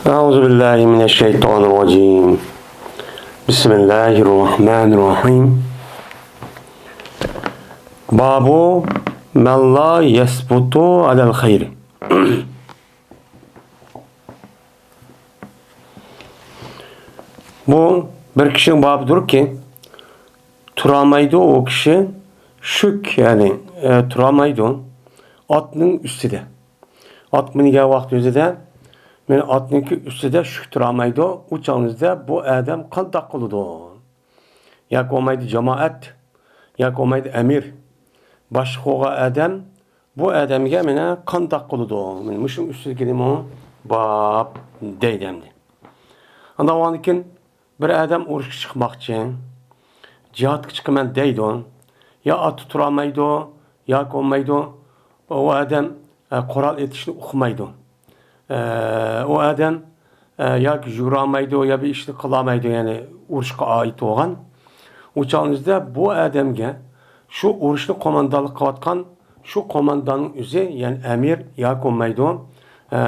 أعوذ بالله من الشيطان الرجيم بسم الله الرحمن الرحيم باب من لا يثبت على الخير. Bu bir kişinin babıdır ki turamaydı o kişi şük yani turamaydı atının üstüde. At minige vakti üzerinde men atnınki üstüde şük turamaydı uçağınızda bu adam kandak kılıdı. Yak olmaydı cemaat, yak olmaydı emir. Başka adam bu adamga mene kandak kılıdı. Men muşun üstüde kelim o bab deydemdi. Anda o ankin bir adam uruş çıkmakçı, cihat çıkman deydi on. Ya at turamaydı, ya olmaydı. O adam Kur'an etişini okumaydı. O adam ya juramaydı ya bir işini kılamaydı yani uruşka ait olan. Uçağınızda bu adamga şu uruşlu komandalık kıvatkan şu komandanın üzü yani emir ya olmaydı.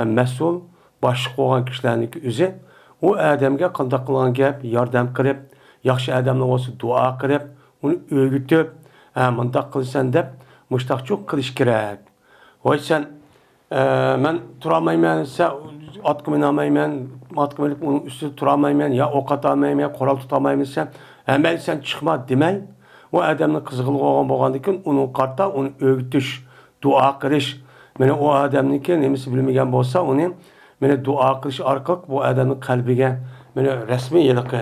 Mesul başlık olan kişilerin üzü o adamga qanday qilgan gap yordam qilib, yaxshi adamlar olsa duo qilib, uni o'rgitib, mundaq qilsan deb mushtaqchoq qilish kerak. Voy sen men turolmayman, sen otga minolmayman, otga minib uning ustida turolmayman, ya o'q otolmayman, qo'ral tutolmayman sen, mayli sen chiqma demay, o odamni qizg'in bo'lgandan keyin uni qarta, uni o'rgitish, duo qilish. Mana o odamniki nimasi bilmagan bo'lsa, uni meni duo qilish orqali bu odamning qalbiga meni rasmiy yiliqi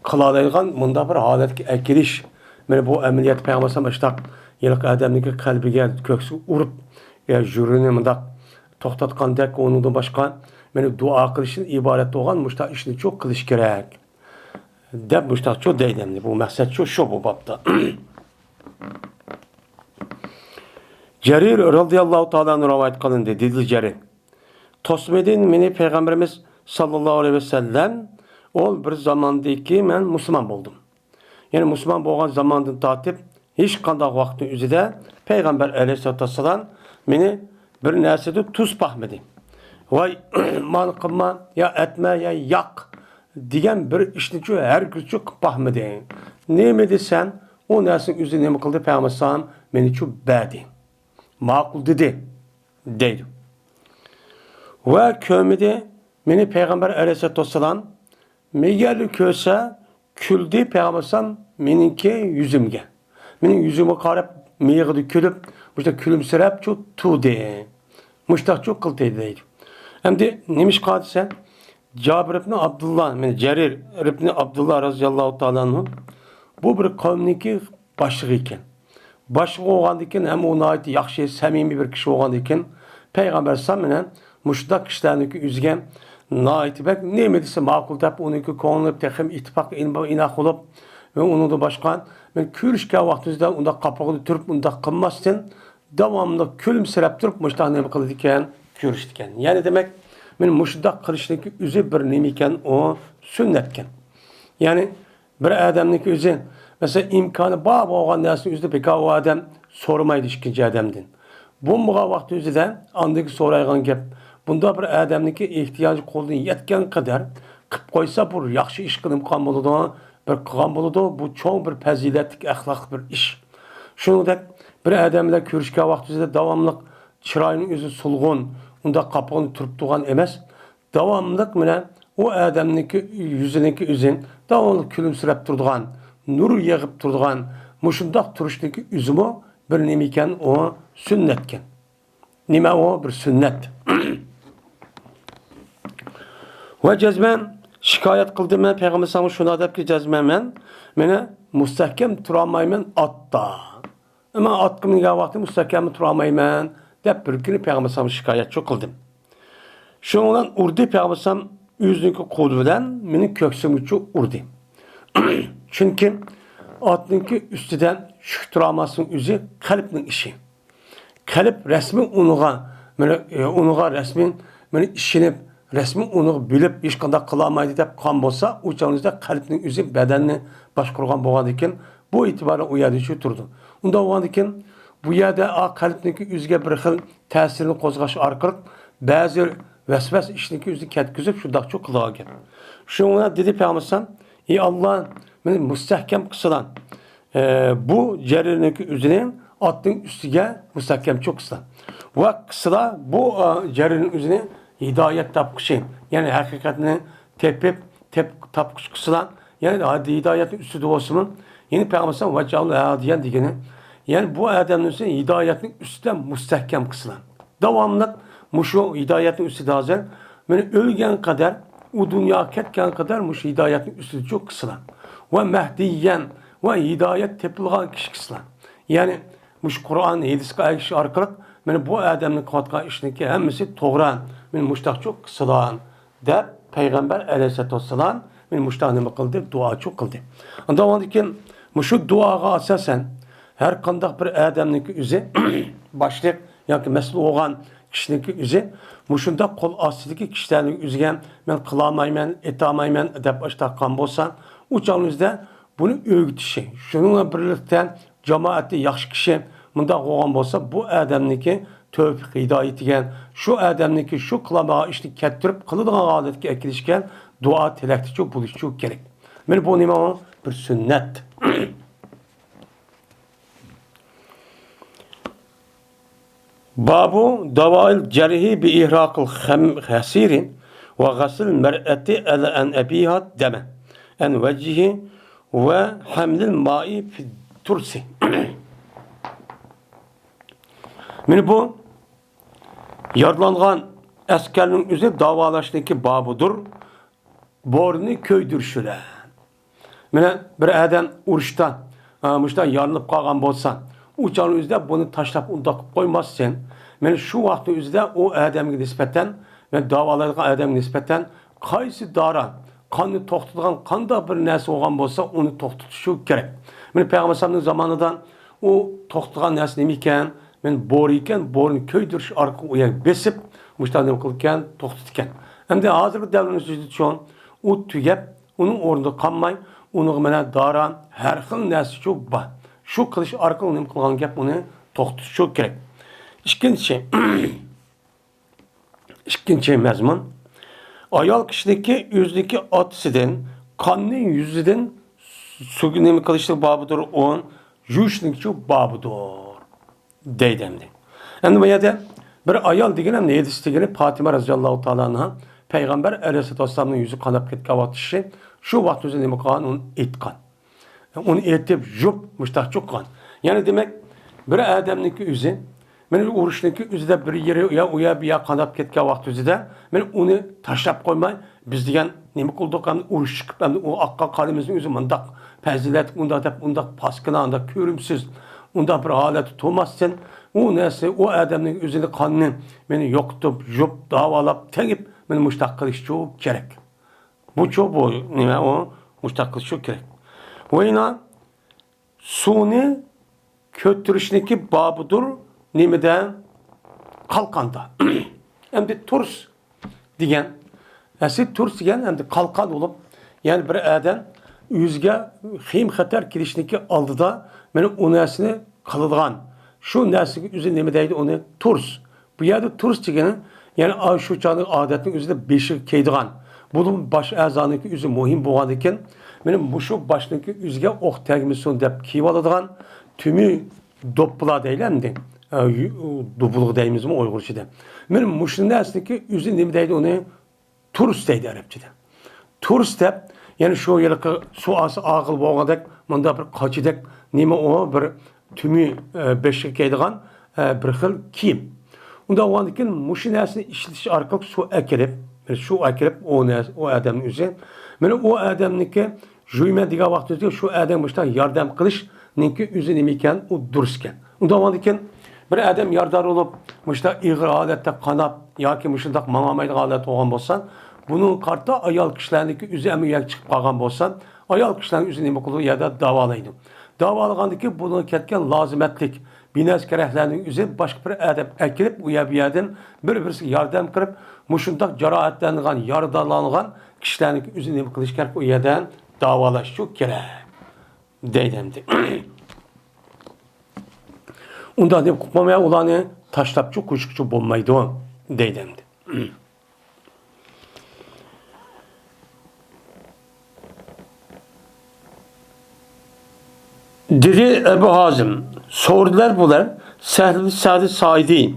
qila oladigan bunda bir holatga akilish. Meni bu amaliyot payg'ambar ishtaq yiliqi odamning qalbiga ko'ksi urib, jurini bundaq to'xtatgandek undan boshqa meni duo qilishdan iborat bo'lgan mushtaq ishni cho'q qilish kerak. Deb mushtaq cho'q deydi. Bu maqsad shu bu bobda. Jarir radhiyallohu ta'ala rivoyat qilindi dedi Jarir. Tosmedin meni Peygamberimiz sallallahu aleyhi ve sellem ol bir zamandaki men Müslüman oldum. Yani Müslüman bo'lgan zamandan tatip hiç qanday vaqtning o'zida Peygamber aleyhissalatu vesselam meni bir narsada tuz pahmedi. Voy mal qilma ya etme ya yak degan bir ishni her gün qilib pahmedi. Nima desen o narsaning o'zida nima qildi Peygamber sallam meni chu berdi. Ma'qul dedi deydi. Ve kömede meni Peygamber aleyhissalatu vesselam meğerli köse küldü Peygambersam meninki yüzümge. Menin yüzüme karab meğerli külüp muşta külümsirep çok tuğdu. Muşta çok kıltıydı deydi. Hem de neymiş kadisen Cabir ibn Abdullah, yani Cerir ibn Abdullah razıyallahu ta'ala bu bir kavmdeki başlığı iken. Başlığı oğandı iken hem ona ait yakşı, samimi bir kişi oğandı iken Peygamber sallallahu muştak kişilerindeki üzgen naitibek ne medise makul tap onunki konulup tekim ittifak inak olup ve onun da başkan ben külüşke vaktimizde onda kapağını türüp onda kılmazsın devamlı külümserep türüp muştak ne kılırken külüştüken. Yani demek ben muştak kılıştaki üzü bir nemiken o sünnetken. Yani bir adamdaki üzü mesela imkanı bağ olan dersin üzü peki o adam sormaydı ikinci adamdın. Bu vakti üzüden andaki soraygan gap bunda bir adamniki ihtiyacı qo'ldan yetgan qadar qilib qo'ysa bu yaxshi ish qilib qolgan bo'ladi, bir qilgan bo'ladi. Bu cho'ng bir fazilatli axloq bir ish. Shuningdek bir odam bilan ko'rishgan vaqtida davomli chiroyining o'zi sulg'un, unda qopqon turib turgan emas. Davomli bilan o odamniki yuziniki o'zin davomli kulimsirab turgan, nur yig'ib turgan, mushundoq turishniki o'zimi bir nima ekan o sunnatkan. Nima o bir sunnat. Ve cezmen şikayet kıldım ben Peygamber sallallahu şunu adab ki cezmen mene müstahkem turamayman atta. Ama atkımın ya vakti müstahkem turamayman dep bir günü Peygamber sallallahu şikayet çok kıldım. Şundan urdi Peygamber sallallahu yüzünü kovdudan benim köksüm uçu urdi. Çünkü atınki üstüden şu turamasının üzü kalbinin işi. Kalp resmi unuğa resmin meni işinip resmi onu bilip iş kadar kılamaydı dep kan bolsa uçağınızda kalbinin üzü bedenini başkurgan boğadıkken bu itibaren o yerde şu turdu. Onda boğadıkken bu yerde kalbinin üzge bir xil təsirini qozğaş arqırıq bazı vesves işniki yüzü ketkizip şu dakçı kılığa gel. Şuna dedi Peygamber ey Allah beni müstehkem kısılan bu ceririndeki üzerinin attığın üstüge müstehkem çok kısılan. Ve kısıla bu cerinin üzerine hidayet tapkışı yani hakikatini tepip tapkış kısılan yani hidayetin üstü de olsun. Yeni Peygamber ve cevabı hadiyen diyeni yani bu adamın üstüne hidayetin üstten müstehkem kısılan. Devamlı muşu hidayetin üstü de hazır. Yani ölgen kadar o dünya ketken kadar muş hidayetin üstü çok kısılan. Ve mehdiyen ve hidayet tepilgan kişi kısılan. Yani muş Kur'an hadisga ayışı arkalık yani bu adamın katka işindeki hemmisi toğran. Yani muştak çok kısılan. De Peygamber aleyhissalatü vesselam yani muştak ne kıldı? Dua çok kıldı. Ondan sonra muşu duaga asasen her kandak bir adamın üzü başlık yani mesele olan kişinin üzü muşunda kol astideki kişilerin üzügen ben kılamayman, etamayman dep baştakan bolsan uçağınızda bunu öğütüşü. Şununla birlikte cemaati yaxşı kişi bunda olan bolsa bu adamniki tövfik hidayetigen şu adamniki şu kılamağa işte kettirip kılıdığın adetki ekilişken dua tilekti çok buluş çok gerek. Ben bu nima bir sünnet. Babu davail cerihi bi ihraqil hasirin ve gasil mer'eti ele en ebiha deme en vecihi ve hamlil ma'i fi tursi. Meni bu yaralangan askerinin üzeri davalaştaki babudur. Borni köydürüşüler. Meni bir adam uruşta muşta yarılıp kalgan bolsa uçağın üzerinde bunu taşlap undakıp koymazsın. Yani şu vakti üzerinde o adamın nispeten ve davalarına adamın nispeten kaysi daran kanı toxtulgan kanda bir nesi olgan bolsa onu toxtutuşu gerek. Yani Peygamber sallallahu zamanından o toxtulgan nesi nemiken men boru iken borunu köydürüş arka uya besip muştan kılırken toxtutken. Hem de hazırki devrimizde çoğun o tügep onun orunda kanmay onu mena daran her xil nesi çok var. Şu kılıç arkalı nem kılgan gap onu toxtutuşu gerek. İkinci mezmun ayal kişideki yüzdeki atsiden kanının yüzüden su nemi kılıçlık babıdır on yuşlukçu babıdır deydemdi. Yani bu yerde bir ayal degenen ne yedisi degeni Fatıma radıyallahu ta'ala anha Peygamber aleyhissalatü vesselam'ın yüzü kanap ketken vakti şu vakti yüzü nemi kılgan onu etkan. Onu etip jup müştak çok kan. Yani demek bir adamniki yüzü men uruşniki üzüde bir yere ya uya bir ya kanap ketken vakti üzüde men onu taşlap koymay biz degen nemi kıldık kan uruş çıkıp o akka kalimizin yüzü mındak fazilet unda dep unda paskına anda körümsüz unda bir halet tutmazsın o nesi o adamın yüzünde kanını beni yoktup jup davalap tengip men müştak kılış çok gerek. Bu çok bu nime o müştak kılış çok gerek. Ve yine suni kötürüşneki babıdır nimeden kalkanda. Hem de turs diyen eski turs diyen hem de kalkan olup yani bir adam yüzge him hater kirişneki aldı da beni o nesini kalıdığan şu nesini üzerine nimedeydi onu turs. Bu yerde turs diyenin yani şu çağın adetinin üzerinde beşik keydiğan bunun baş azanındaki üzü muhim boğan iken benim bu şu başındaki üzge ok tergimisyonu dep kivaladığan tümü doppula deylemdi. Dubuluk deyimiz mi Uygurça'da. Benim muşun dersindeki üzü nimedeydi onu turist deydi Arapçada. Turist dep yani şu yılki su ası ağıl boğadak manda bir kaçıdak nime o bir tümü beşik keydiğan bir xil kiyim. Onda o andikin muşun dersinde işletiş arkalık su ekilip şu akirip o adamın üzerine. Yani o adamniki juyme diga vaxtı şu adam baştan yardım kılış ninki üzerine iken o durusken. Ondan vandiken bir adam yardar olup başta iğir halette kanap ya ki müşindak mamamaylı halet olan bolsan bunun kartta ayal kişilerindeki üzerine yak çıkıp kalgan bolsan ayal kişilerin üzerine kulu ya da davalaydı. Davalagandaki bunu ketken lazimetlik bines kerehlerinin üzerine başka bir adam ekilip uya bir adam birisi yardım kırıp muşundak cerahatlanılan, yardalanılan kişilerin üzerine kılış gerek o yerden davalaş çok gerek deydemdi. Ondan deyip kupmamaya olanı taşlapçı kuşkuşu bulmaydı o deydemdi. Dedi Ebu Hazim. Sordular bular. Sehl-i Sa'd Saidi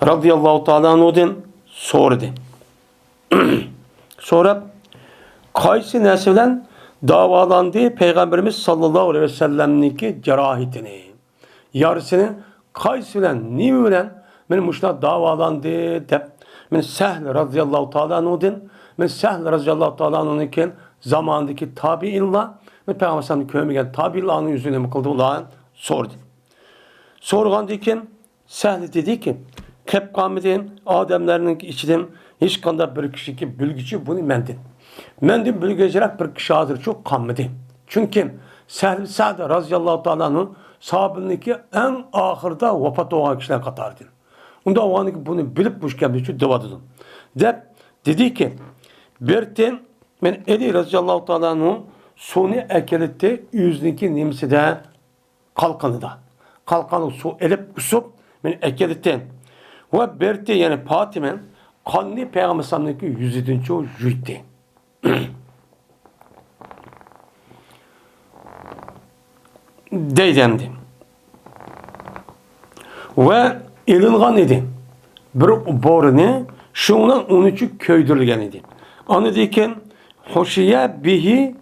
radıyallahu ta'ala anhu'dan sordu. Sonra kaysi neslen davalandı Peygamberimiz sallallahu aleyhi ve sellem'ninki cerahitini. Yarısını kaysi bilen, nimi bilen men muşna davalandı dep men Sehl radıyallahu ta'ala anhu'dan men Sehl radıyallahu ta'ala anhu'nunki zamandaki tabi'inla men Peygamber sallallahu kömegen tabi'inla'nın yüzüne mi kıldı ulan sordu. Sorğandı iken Sehl dedi ki kep kavmidin adamlarının içinden hiç kanda bir kişi ki bilgici bunu mendin. Mendin bilgecirak bir kişi hazır çok kanmadı. Çünkü Sehl Sa'd radıyallahu ta'ala'nın sahabındaki en ahırda vefat olan kişiler katardı. Onda o anki bunu bilip bu şekilde için devadıdım. Dedi ki Bertin men Eli radıyallahu ta'ala'nın sonu ekeletti yüzdeki nimsi de kalkanı da. Kalkanı su elip usup men ekeletti. Ve Berti yani Patimen kanlı Peygamber sallallahu yüzüdün çoğu yüzdü. Deydemdi. Ve ilingan idi. Bir borunu şundan 13 köydürülgen idi. Anı diken hoşiye bihi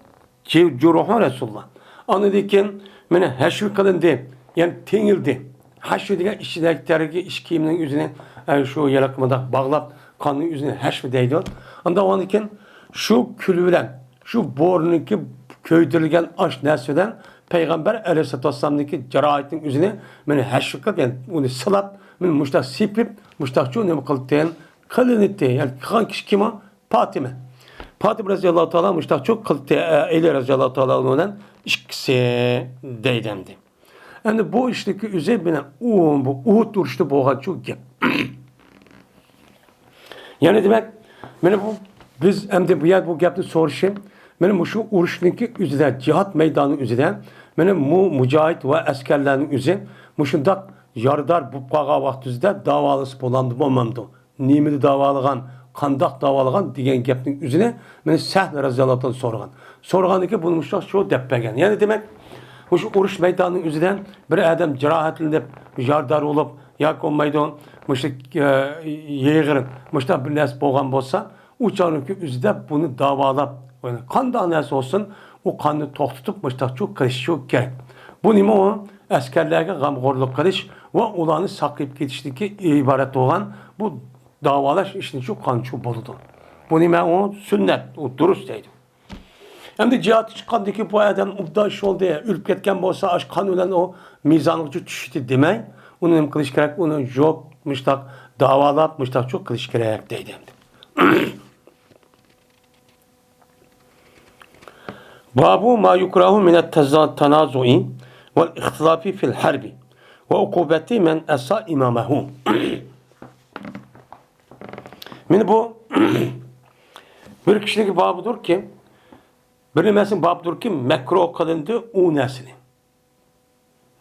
curuhu Resulullah. Anı diken mene heşvi kılındı. Yani tenildi. Heşvi diken işçilikleri iş kiyiminin yüzüne yani şu yalakmada bağlap kanın yüzüne heşvi deydi. Anda o anıken şu külülen, şu borununki köydürülgen aş nesveden Peygamber Aleyhisselatü Vesselam'daki cerahatin yüzüne beni heşvikkat yani onu sılap, beni muştak sipip, muştakçı onu kılıtlayan kılınıttı. Yani kan kişi kim o? Fatime. Fatime Razıyallahu Teala muştak çok kılıtlayan Eli Razıyallahu Teala olan işkisi deydemdi. Yani bu işteki üzerine bu Uhud duruştu boğaz çok gep. Yani demek beni bu biz hem de bu yer bu gapni soruşayım. Benim şu uruşniki üzerinde cihat meydanı üzerinde benim bu mücahit ve askerlerin üzerinde muşundak yardar bu pağa vaktizde davalısı bolandı olmamdı. Nimeli davalıgan, kandak davalıgan diyen gapning üzerine beni Sehl razıyallahu anh sorgan. Sorgandı ki bunu muştak şu deppegen. Yani demek şu uruş meydanının üzerinden bir adam cerahatinde yardar olup yak olmaydı muştak yeğirin muştak bir nes boğan bolsa uçağınki üzerinde bunu davalap yani kandan nesi olsun o kanını toxtutup muştak çok kırış çok gerek. Bu nime o askerlerge gamgorluk kılış ve ulanı saklayıp gidişteki ibaret olan bu davalaş işini çok kan çok boludu. Bu nime o sünnet, o durus deydi. Hem de cihat çıkandaki bu adam ubdaş oldu ya, ülüp ketken bolsa aş kan ölen o mizanlıkçı düştü demey. Onun hem kılış gerek, onu job muştak davalap muştak çok kılış gerek deydi. Babu ma yukrahu minet tenazu'i vel ihtilafi fil harbi ve ukubeti men esa imamahu. Şimdi bu bir kişideki babıdır ki bir mesin babıdır ki mekruh kılındı o nesini.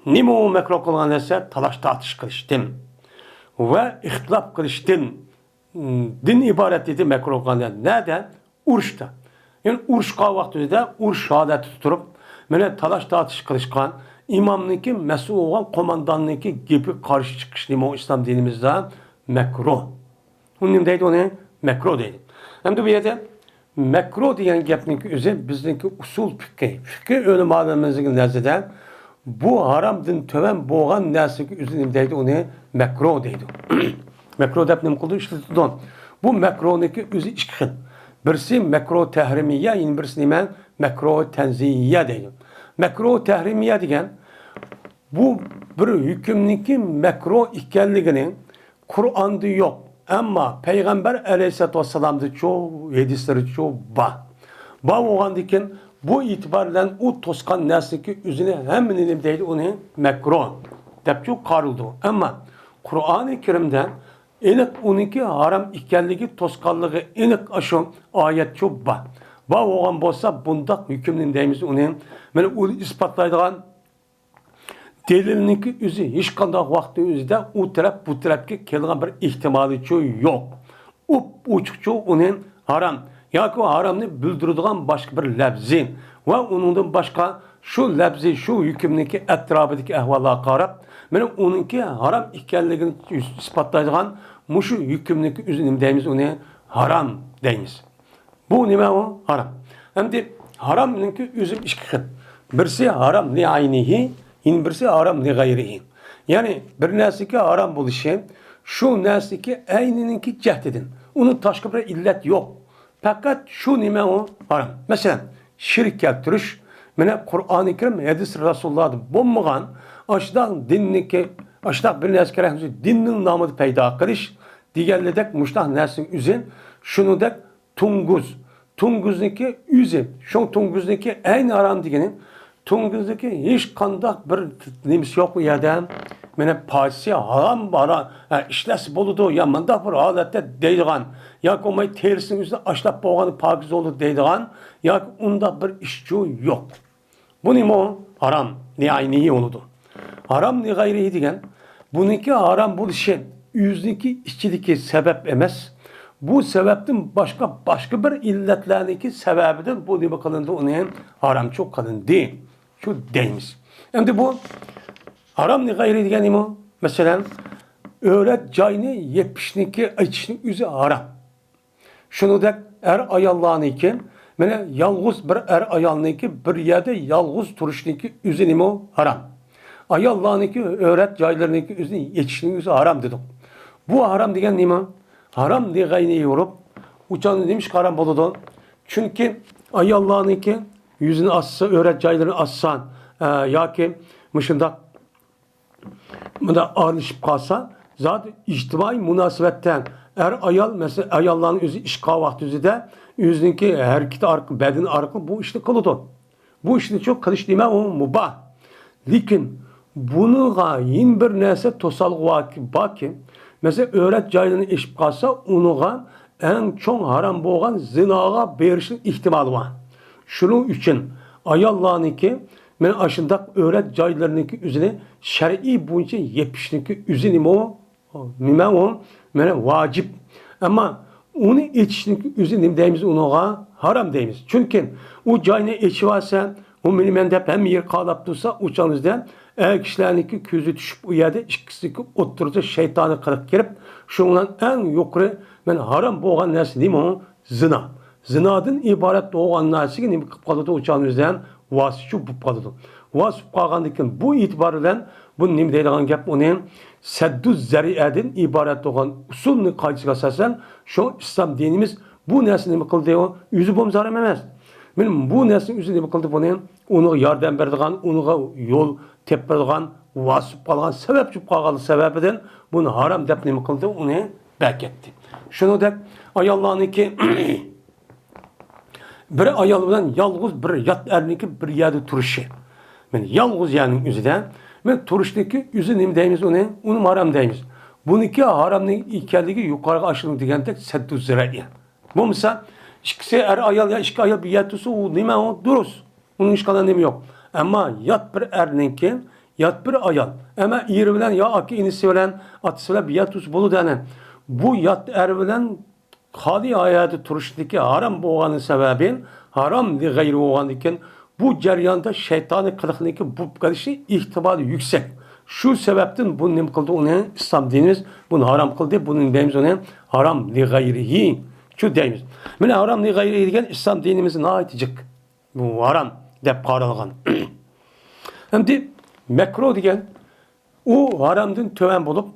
Nime o mekruh kılınan nese talaşta atış kılıştım ve ihtilaf kılıştım. Din ibaret dedi mekruh kılınan. Neden? Urşta. Yani urşqa vaxtında urş şahadeti tuturup mene talaş dağıtış kılışkan imamnınki mesul olan komandanınki gibi karşı çıkış nime o İslam dinimizde mekruh. Bunun deydi onu mekruh deydi. Hem de bir yerde mekruh diyen gapninki üzeri bizdeki usul fikri. Fikri ölüm alemimizin nezide bu haram din töven boğan nesiki üzeri deydi onu mekruh deydi. Mekruh deyip nim kıldı işte tutun. Bu mekruhniki üzeri işkin. Birisi mekruh tehrimiye, yine birisi nime mekruh tenziye deydim. Mekruh tehrimiye degen bu bir hükümdeki mekruh ikenligini Kur'an'da yok. Ama Peygamber Aleyhisselatü Vesselam'da çoğu hadisleri çoğu ba olan diken bu itibarla o toskan nesliki üzerine hem benim deydi onu mekruh. Tepçuk karıldı. Ama Kur'an-ı Kerim'de enik onunki haram ikenligi toskallığı enik aşın ayet çok ba. Ba olan bolsa bundak hükümünün deyimiz onu onu ispatlaydıgan delilninki üzü hiç kandak vakti üzüde o taraf bu tarafki kelgan bir ihtimali çoğu yok. Uçukçu onun haram yoki haromni bildiradigan boshqa bir labzi va uningdan boshqa shu labzi, shu hukmniki atrofidagi ahvollarga qarab, mana uningki harom ekanligini isbotlaydigan mushu hukmniki o'zi nima deymiz, uni harom deymiz. Bu nima u? Harom. Endi haromniki o'zi ikki xil. Birisi harom li aynihi, birisi harom li g'ayrihi. Ya'ni bir narsaga harom bo'lishi shu narsaga aynininki jahdidan. Uni tashqi bir illat yo'q. Faqat shu nima u? Harom. Masalan, shirk keltirish, mana Qur'oni Karim, hadis Rasulullohdan bo'lmagan ashdan dinniki, ashdan bir narsaga dinning nomida paydo qilish deganlik mushtaq narsaning o'zi shunidek tunguzniki o'zi, shu tunguzniki ayni harom degani tunguzniki hech qanday bir nimasi yo'q u yerda. Mana paysi haram bara ishlasi bo'ladi, ya manda bir holatda deydigan, yoki o'may terisining o'zida ashlab bo'lgani pokiz bo'ldi deydigan, yoki unda bir ishchi yo'q. Bu nima? Haram ni aynihi bo'ladi. Haram ni g'ayrihi degan, buniki haram bo'lishi o'ziniki ichidagi sabab emas. Bu sebepten başka bir illetlerindeki sebebidir. Bu nima qilindi, uni haram çok qilindi. Şu deymiz. Endi bu haram ni g'ayri degan nima? Masalan, öğret joyni yepishnikki aytishning o'zi haram. Shuningdek, ayollarniki, mana yolg'iz bir ayolniki bir yerda yolg'iz turishniki o'zi nima? Haram. Ayollarniki öğret joylarniki o'zini yetishning o'zi haram dedik. Bu haram degan nima? Haram degayni yo'rib, uçanı demiş haram bo'ladi. Chunki ayollarniki yüzünü assa, öğret joylarini assan, yoki mushundaq bunda aralashib qolsa, zot ijtimoiy munosabatdan ayol, mesela ayollarning o'zi ishqa vaqt o'zida o'ziniki harakati orqali, badan orqali bu ishni qiladi. Bu ishni çok qilish nima u mubah. Lekin bunuga yin bir narsa to'salg'i borki, mesela öğret joylarini eshib qolsa, unuga eng cho'ng haram bo'lgan zinoga berishning ehtimoli bor. Shuning uchun ayollarniki men ashundaq öğret joylariniki o'zini shar'iy bo'yicha yepishniki o'zi nima u? Mana vojib. Ammo uni echishniki o'zi nima deymiz, unuga haram deymiz. Chunki u joyni echib olsa, u men deb ham yer qolab tursa, o'chanizda kishilarniki ko'zi tushib u yerda ikkisiniki o'tirsa shaytoni qilib kirib, shundan eng yuqori men haram bo'lgan narsa nima? Zina. Zinadan iborat bo'lgan narsaga nima qilib qoladi? O'chanizdan vosita bo'lib qoladi. Vosita qolgandan keyin bu e'tibor bilan bu nima deydigan gap, uni saddu zariadan iborat bo'lgan usulni qoidaga asosan shu islom dinimiz bu narsani nima qildi? O'zi bo'lmasa haram emas. Men bu narsani o'zi nima qildi buni? Uni yordam beradigan, uniga yo'l tepadigan, vasip qolgan, sababchi qolgan sababidan buni haram deb nima qildi? Uni beketdi. Shuningdek, ayollarniki bir ayol bilan yolg'iz bir yot erniki bir yerda turishi. Men yolg'iz yani o'zida men turishniki o'zi nima deymiz uni? Uni haram deymiz. Buniki haramning ekanligi yuqoriga oshirib degandek saddu zira'i. Bo'lmasa ikkisi ayol ya ikki ayol bir yerda tursa, u nima u? Durust. Uning hech qanday nima yo'q. Ammo yot bir erniki, yot bir ayol. Ama eri bilan yo aka inisi bilan, otasi bilan bir yerda tursa bo'ladi ana. Bu yot er bilan xoli hayatı turishniki haram bo'lgani sababin haram li g'ayri bo'lgandan bu jarayonda shaytoniy qiliqniki bo'lib qolishi ehtimoli yuksak. Shu sababdan bu nima qildi? Uni islom dinimiz buni haram qildi. Buning deymiz uni haram li g'ayrihi. Shu deymiz. Mana haram li g'ayrihi degan islom dinimizning aytijik. Bu haram deb qaralgan. Endi makruh degan u haramdan to'van bo'lib,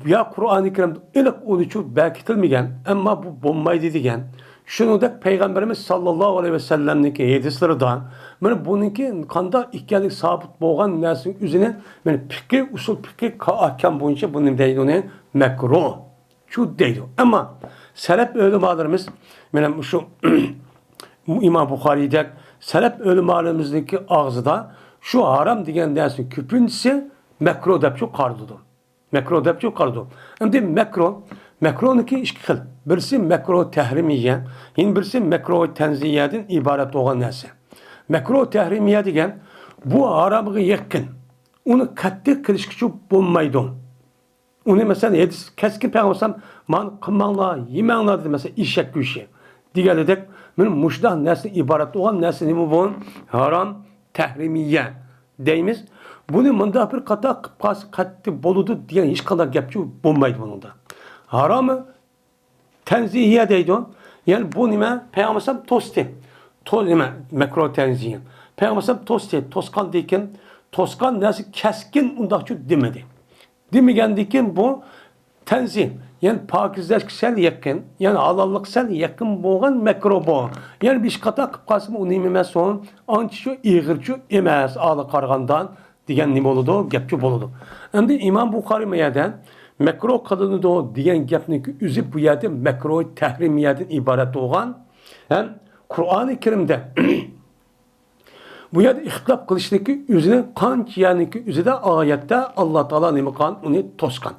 ya Qur'oni Karimda iliq uluchu bekitilmeyen ama bu bo'lmaydi degan. Shuningdek Peygamberimiz sallallohu alayhi ve sellem'niki hadislardan mana buniki qanday ekanligi sabit bo'lgan narsaning o'zini mana fikr usul fikr ahkam bo'yicha buni deydi, uni makruh. Shu deydi. Ammo salaf ulamolarimiz mana shu İmam Buxoriyda salaf ulamolarimizniki og'zida shu haram degan narsa ko'pincha makruh deb shu qardidir. Makruh deb çok qardı. Endi makruhniki ikki xil. Birisi makruh tahrimiye, birisi makruh tanziyadan iborat bo'lgan narsa. Makruh tahrimiye degan bu haramga yaqin. Uni qattiq qilishga uchun bo'lmaydi. Uni masalan keskin payg'ambar man qilmanglar, yemanglar dedi, masalan eshak go'shti. Diğerledek men muşda nesli ibaret olan nesli nima bu? Haram tehrimiye deymiz. Bunu mında bir kata katı boludu diyen hiç kadar gapçı bulmaydı bunun da. Haramı tenzihiye deydi o. Yani bu nime Peygamber tosti. Nime mekro tenzihiye. Peygamber tosti. Toskan deyken toskan nasıl keskin undakçı demedi. Demigen deyken bu tenzih. Yani pakizleşsel yakın, yani halallıksel yakın boğan mekro boğan. Yani bir kata kıpkasımı onu imeme son, ançı iğirçü emez ağlı kargandan diyen nim oludu, gepçü boludu. Hem de İmam Bukhari meyeden mekro kadını da o diyen gepni ki üzü bu yerde mekro tehrimiyetin ibaret olan, hem Kur'an-ı Kerim'de bu yerde ihtilaf kılıştaki üzerine kanç yani ki üzerinde ayette Allah Teala nime kan onu toskan.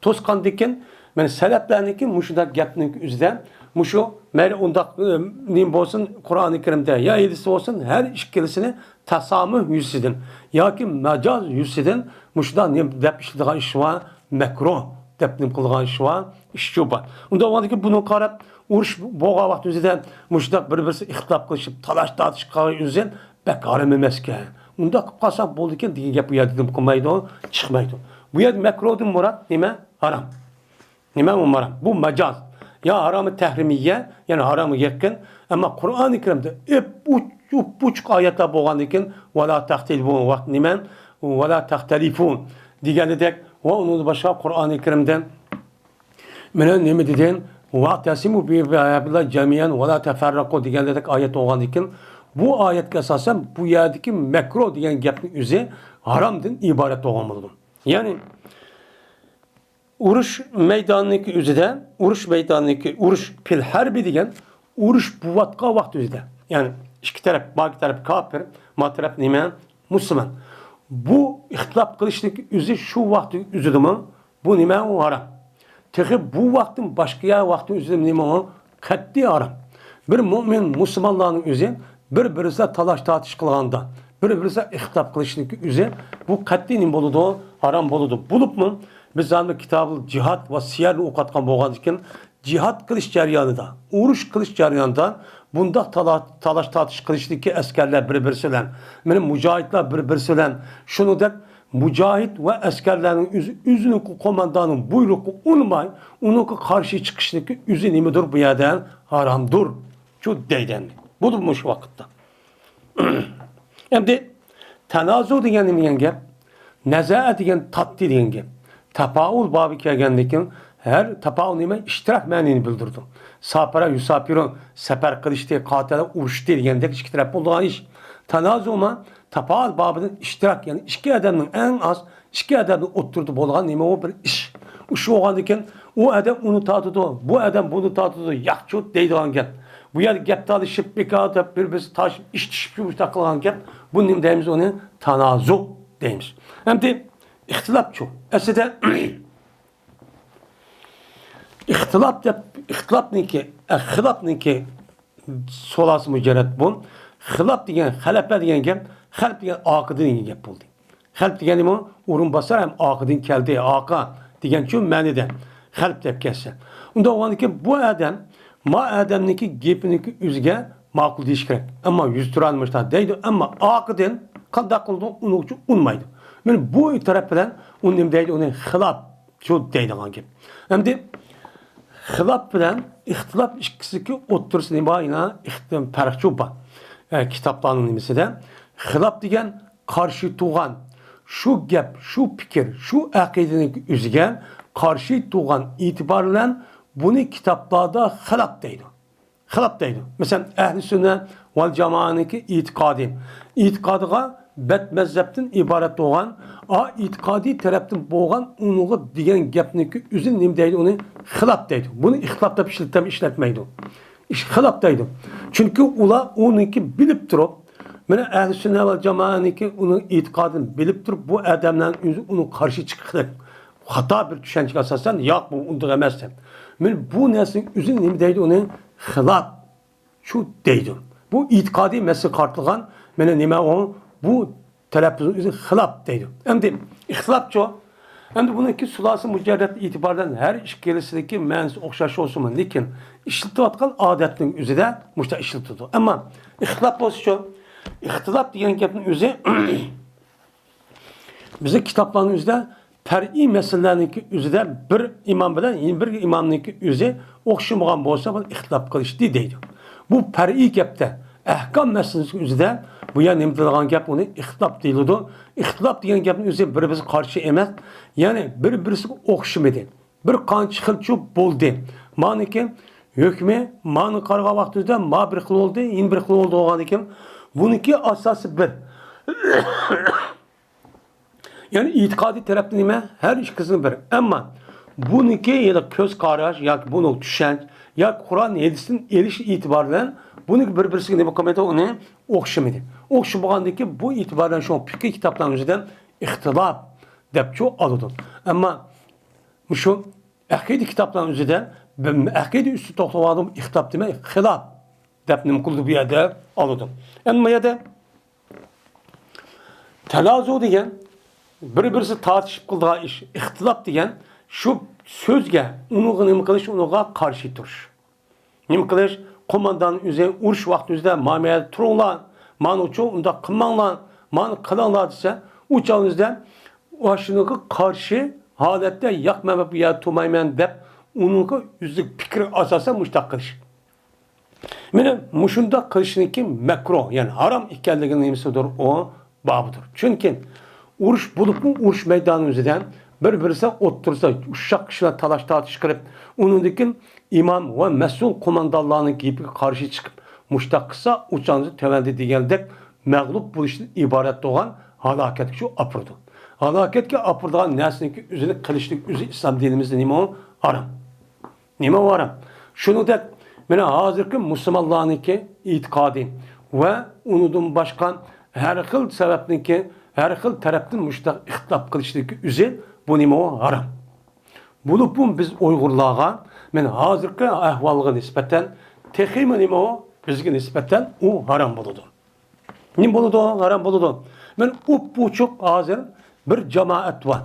Toskan diken ben seleflerdeki muşuda gapning üzerinde muşu mer unda nim bolsun Kur'an-ı Kerim'de ya edisi olsun her işkilisini tasamüh yüzüden ya ki mecaz yüzüden muşuda nim dep işlediğin iş var mekruh dep nim kılgan iş var işçuba. Unda vandaki bunu karab uruş boğa vakti üzerinde muşuda bir-birisi ihtilaf kılışıp talaş tartışkan üzerinde bek haram emeske. Unda kıpkasa boldu ki diye gap bu yerde dim kılmaydı o çıkmaydı. Bu yer mekruh'un murat nime haram. Nime umaram. Bu mecaz. Ya haramı tehrimiye yani haramı yakın ama Kur'an-ı Kerim'de buçuk ayetler boğan iken ve la tahtilifun vakt nimen ve la tahtelifun diğerli dek ve onun başka Kur'an-ı Kerim'den menen nime dedin ve tesimu bi ayabillah cemiyen ve la teferraku diğerli dek ayet boğan iken bu ayet esasen bu yerdeki mekruh diyen gapın üzeri haramdın ibaret olmalıdır. Yani uruş meydanındaki üzere, uruş meydanındaki uruş pil harbi diyen uruş bu vatka vakti üzere. Yani iki taraf, baki taraf kafir, ma taraf nime Müslüman. Bu ihtilaf kılıştaki üzere şu vakti üzere mi? Bu nime o haram. Tıkı bu vaktin başka yer vakti üzere nime o? Katli haram. Bir mümin Müslümanların üzere bir-birisi talaş tartış kılığında, bir-birisi ihtilaf kılıştaki üzere bu katli nime boludu, haram boludu. Bulup mu? Biz zaten kitabı cihat ve siyer okutkan boğaz iken cihat kılıç jaryanında, uruş kılıç jaryanında bunda talaş tartış kılıçtaki askerler birbirisiyle, benim mücahitler birbirisiyle şunu der, mücahit ve askerlerin üzünün komandanın buyruğu unmay, onun karşı çıkıştaki üzü nimidir bu yerden haramdır. Şu deyden. Bulunmuş vakitte. Hem de tenazu diyen yenge, nezaat diyen tatlı diyen gep. Tapaul babı kelgendikin her tapaul nime iştirak menini bildirdi. Sapara yusapirun sefer kılıçtı katile uçtu diyendek iki taraf olduğu iş. Tanazuma tapaul babının iştirak yani iki adamın en az iki adamın oturdu bolğan nime o bir iş. Uşu oğandikin o adam onu tatıdı, bu adam bunu tatıdı, yakçut deydi olan gep. Bu yer gepte alışıp bir kağıt birbirisi taşıp iş düşüp takılan gep. Bu nim deyimiz onu tanazu deyimiz. Hem de İhtilaf çok. Aslında ihtilaf ne ki solası mücerret bun. Hilaf diyen, halefler diyen gep, half diyen akıdın diyen gep buldu. Half diyen mi? Urun basar hem akıdın keldi, aka diyen çünkü menide. Half dep kesse. Onda o ki bu adam, ma adamniki gepiniki üzge makul diş gerek. Ama yüz turanmışlar deydi ama akıdın kandak oldu unucu unmaydı. Yani bu taraf bilen onun deydi onun hilaf şu deydi gibi. Hem de hilaf bilen ihtilaf ikisi ki otursun ibayına ihtilaf perçu ba. Kitaplarının nimesi de hilaf diyen karşı tuğan şu gep, şu fikir, şu akidenin üzge karşı tuğan itibarla bunu kitaplarda hilaf deydi. Hilaf deydi. Mesela ehl-i sünnet vel cemaat'niki itikadim. İtikadıga bet mezhepten ibaret olan, itikadi taraftan boğan unuğu diyen gepniki üzün nim deydi onu hilaf deydi. Bunu ihtilafta işletmeydi. Hilaf deydi. Çünkü ula onunki bilip durup, mene ehl-i sünnet vel cemaat'niki onun itikadını bilip durup bu adamların onu karşı çıkacak. Hata bir düşünce asasen yak bu onu demezsen. Bu neslin üzün nim deydi onu hilaf şu deydi. Bu itikadi mesele kartlıgan mene nime o bu telaffuzun üzerine hilaf deydi. Hem de ihtilaf çok. Endi buniki sulasi mujarrad itibardan her iş gelisideki mens okşaş olsun. Lekin işletilayotgan odatning o'zida mushta ishlatadi. Ammo ixtilof bo'lsa, ixtilof degan gapning o'zi bizi kitapların o'zida far'iy masalalarniki o'zida bir imom bilan bir imomniki o'zi o'xshamagan bo'lsa, bu ixtilof qilishdi deydi. Bu far'iy gapda ahkam masalasi o'zida bu ya nima degan gap uni ixtilof deyiladi. Ixtilof degan gapning o'zi bir-biriga qarshi emas, ya'ni bir-birisiga o'xshamadi. Bir qancha xilchu bo'ldi. Maniki hukmi mani qarg'a vaqtida ma bir xil bo'ldi, in bir xil bo'ldi degan ekan. Buniki asosi bir. Yani itikadi tarafta nima? Her iş kısmı bir. Ama buniki ya da göz qarash yoki bunu tushunch yoki Qur'on hadisning erish itibardan buniki bir-birisiga nima qilmaydi, uni o'xshamaydi. O'xshamagandiki bu itibardan shu fikr kitoblarning o'zidan ixtilof deb chu oladi. Ammo shu aqida kitoblarning o'zidan aqida usti to'xtavadim ixtilof demay, xilof deb nima qildi bu yerda oladi. Ammo yerda talazu degan bir-birisi tartışıp kıldığı iş, ixtilaf degan şu sözge, onu nima qilish, unuga qarshi turish. Nima qilish, qo'mondon o'zi urush vaqtida ma'miyat turinglar, mana uchun unda qilmanglar, mana qilinglar desa, u chog'ingizda o'shunaga qarshi holatda yo'qman bu yer turmayman deb unuga o'zlik fikri asosan mushtaq qilish. Mana mushunda qilishniki makruh, ya'ni harom ekanligini nimasidir o babudur. Chunki urush bo'libmi, urush maydoni o'zidan bir-birisi o'ttirsa, ushaq kishilar talash tortish qilib, uningdan imom va mas'ul qo'mondonlarning gapiga qarshi chiqib, mushtaq qilsa, uchangiz tavandi degandek mag'lub bo'lishdan iborat bo'lgan halokatga shu opirdi. Halokatga opirdigan narsaniki o'zini qilishlik o'zi islom dinimizda nima harom. Nima harom? Shuningdek, mana hozirgi musulmonlarniki e'tiqodi va undan boshqa har xil sababniki her xil tarafdan mushtaq ixtilof qilishligi o'zi bu nima harom. Bo'lib biz Uyg'urlarga men hozirgi ahvolga nisbatan texmi nima bizga nisbatan u harom bo'ladi. Nima bo'ladi? Harom bo'ladi. Men upuchuq hozir bir jamoat var,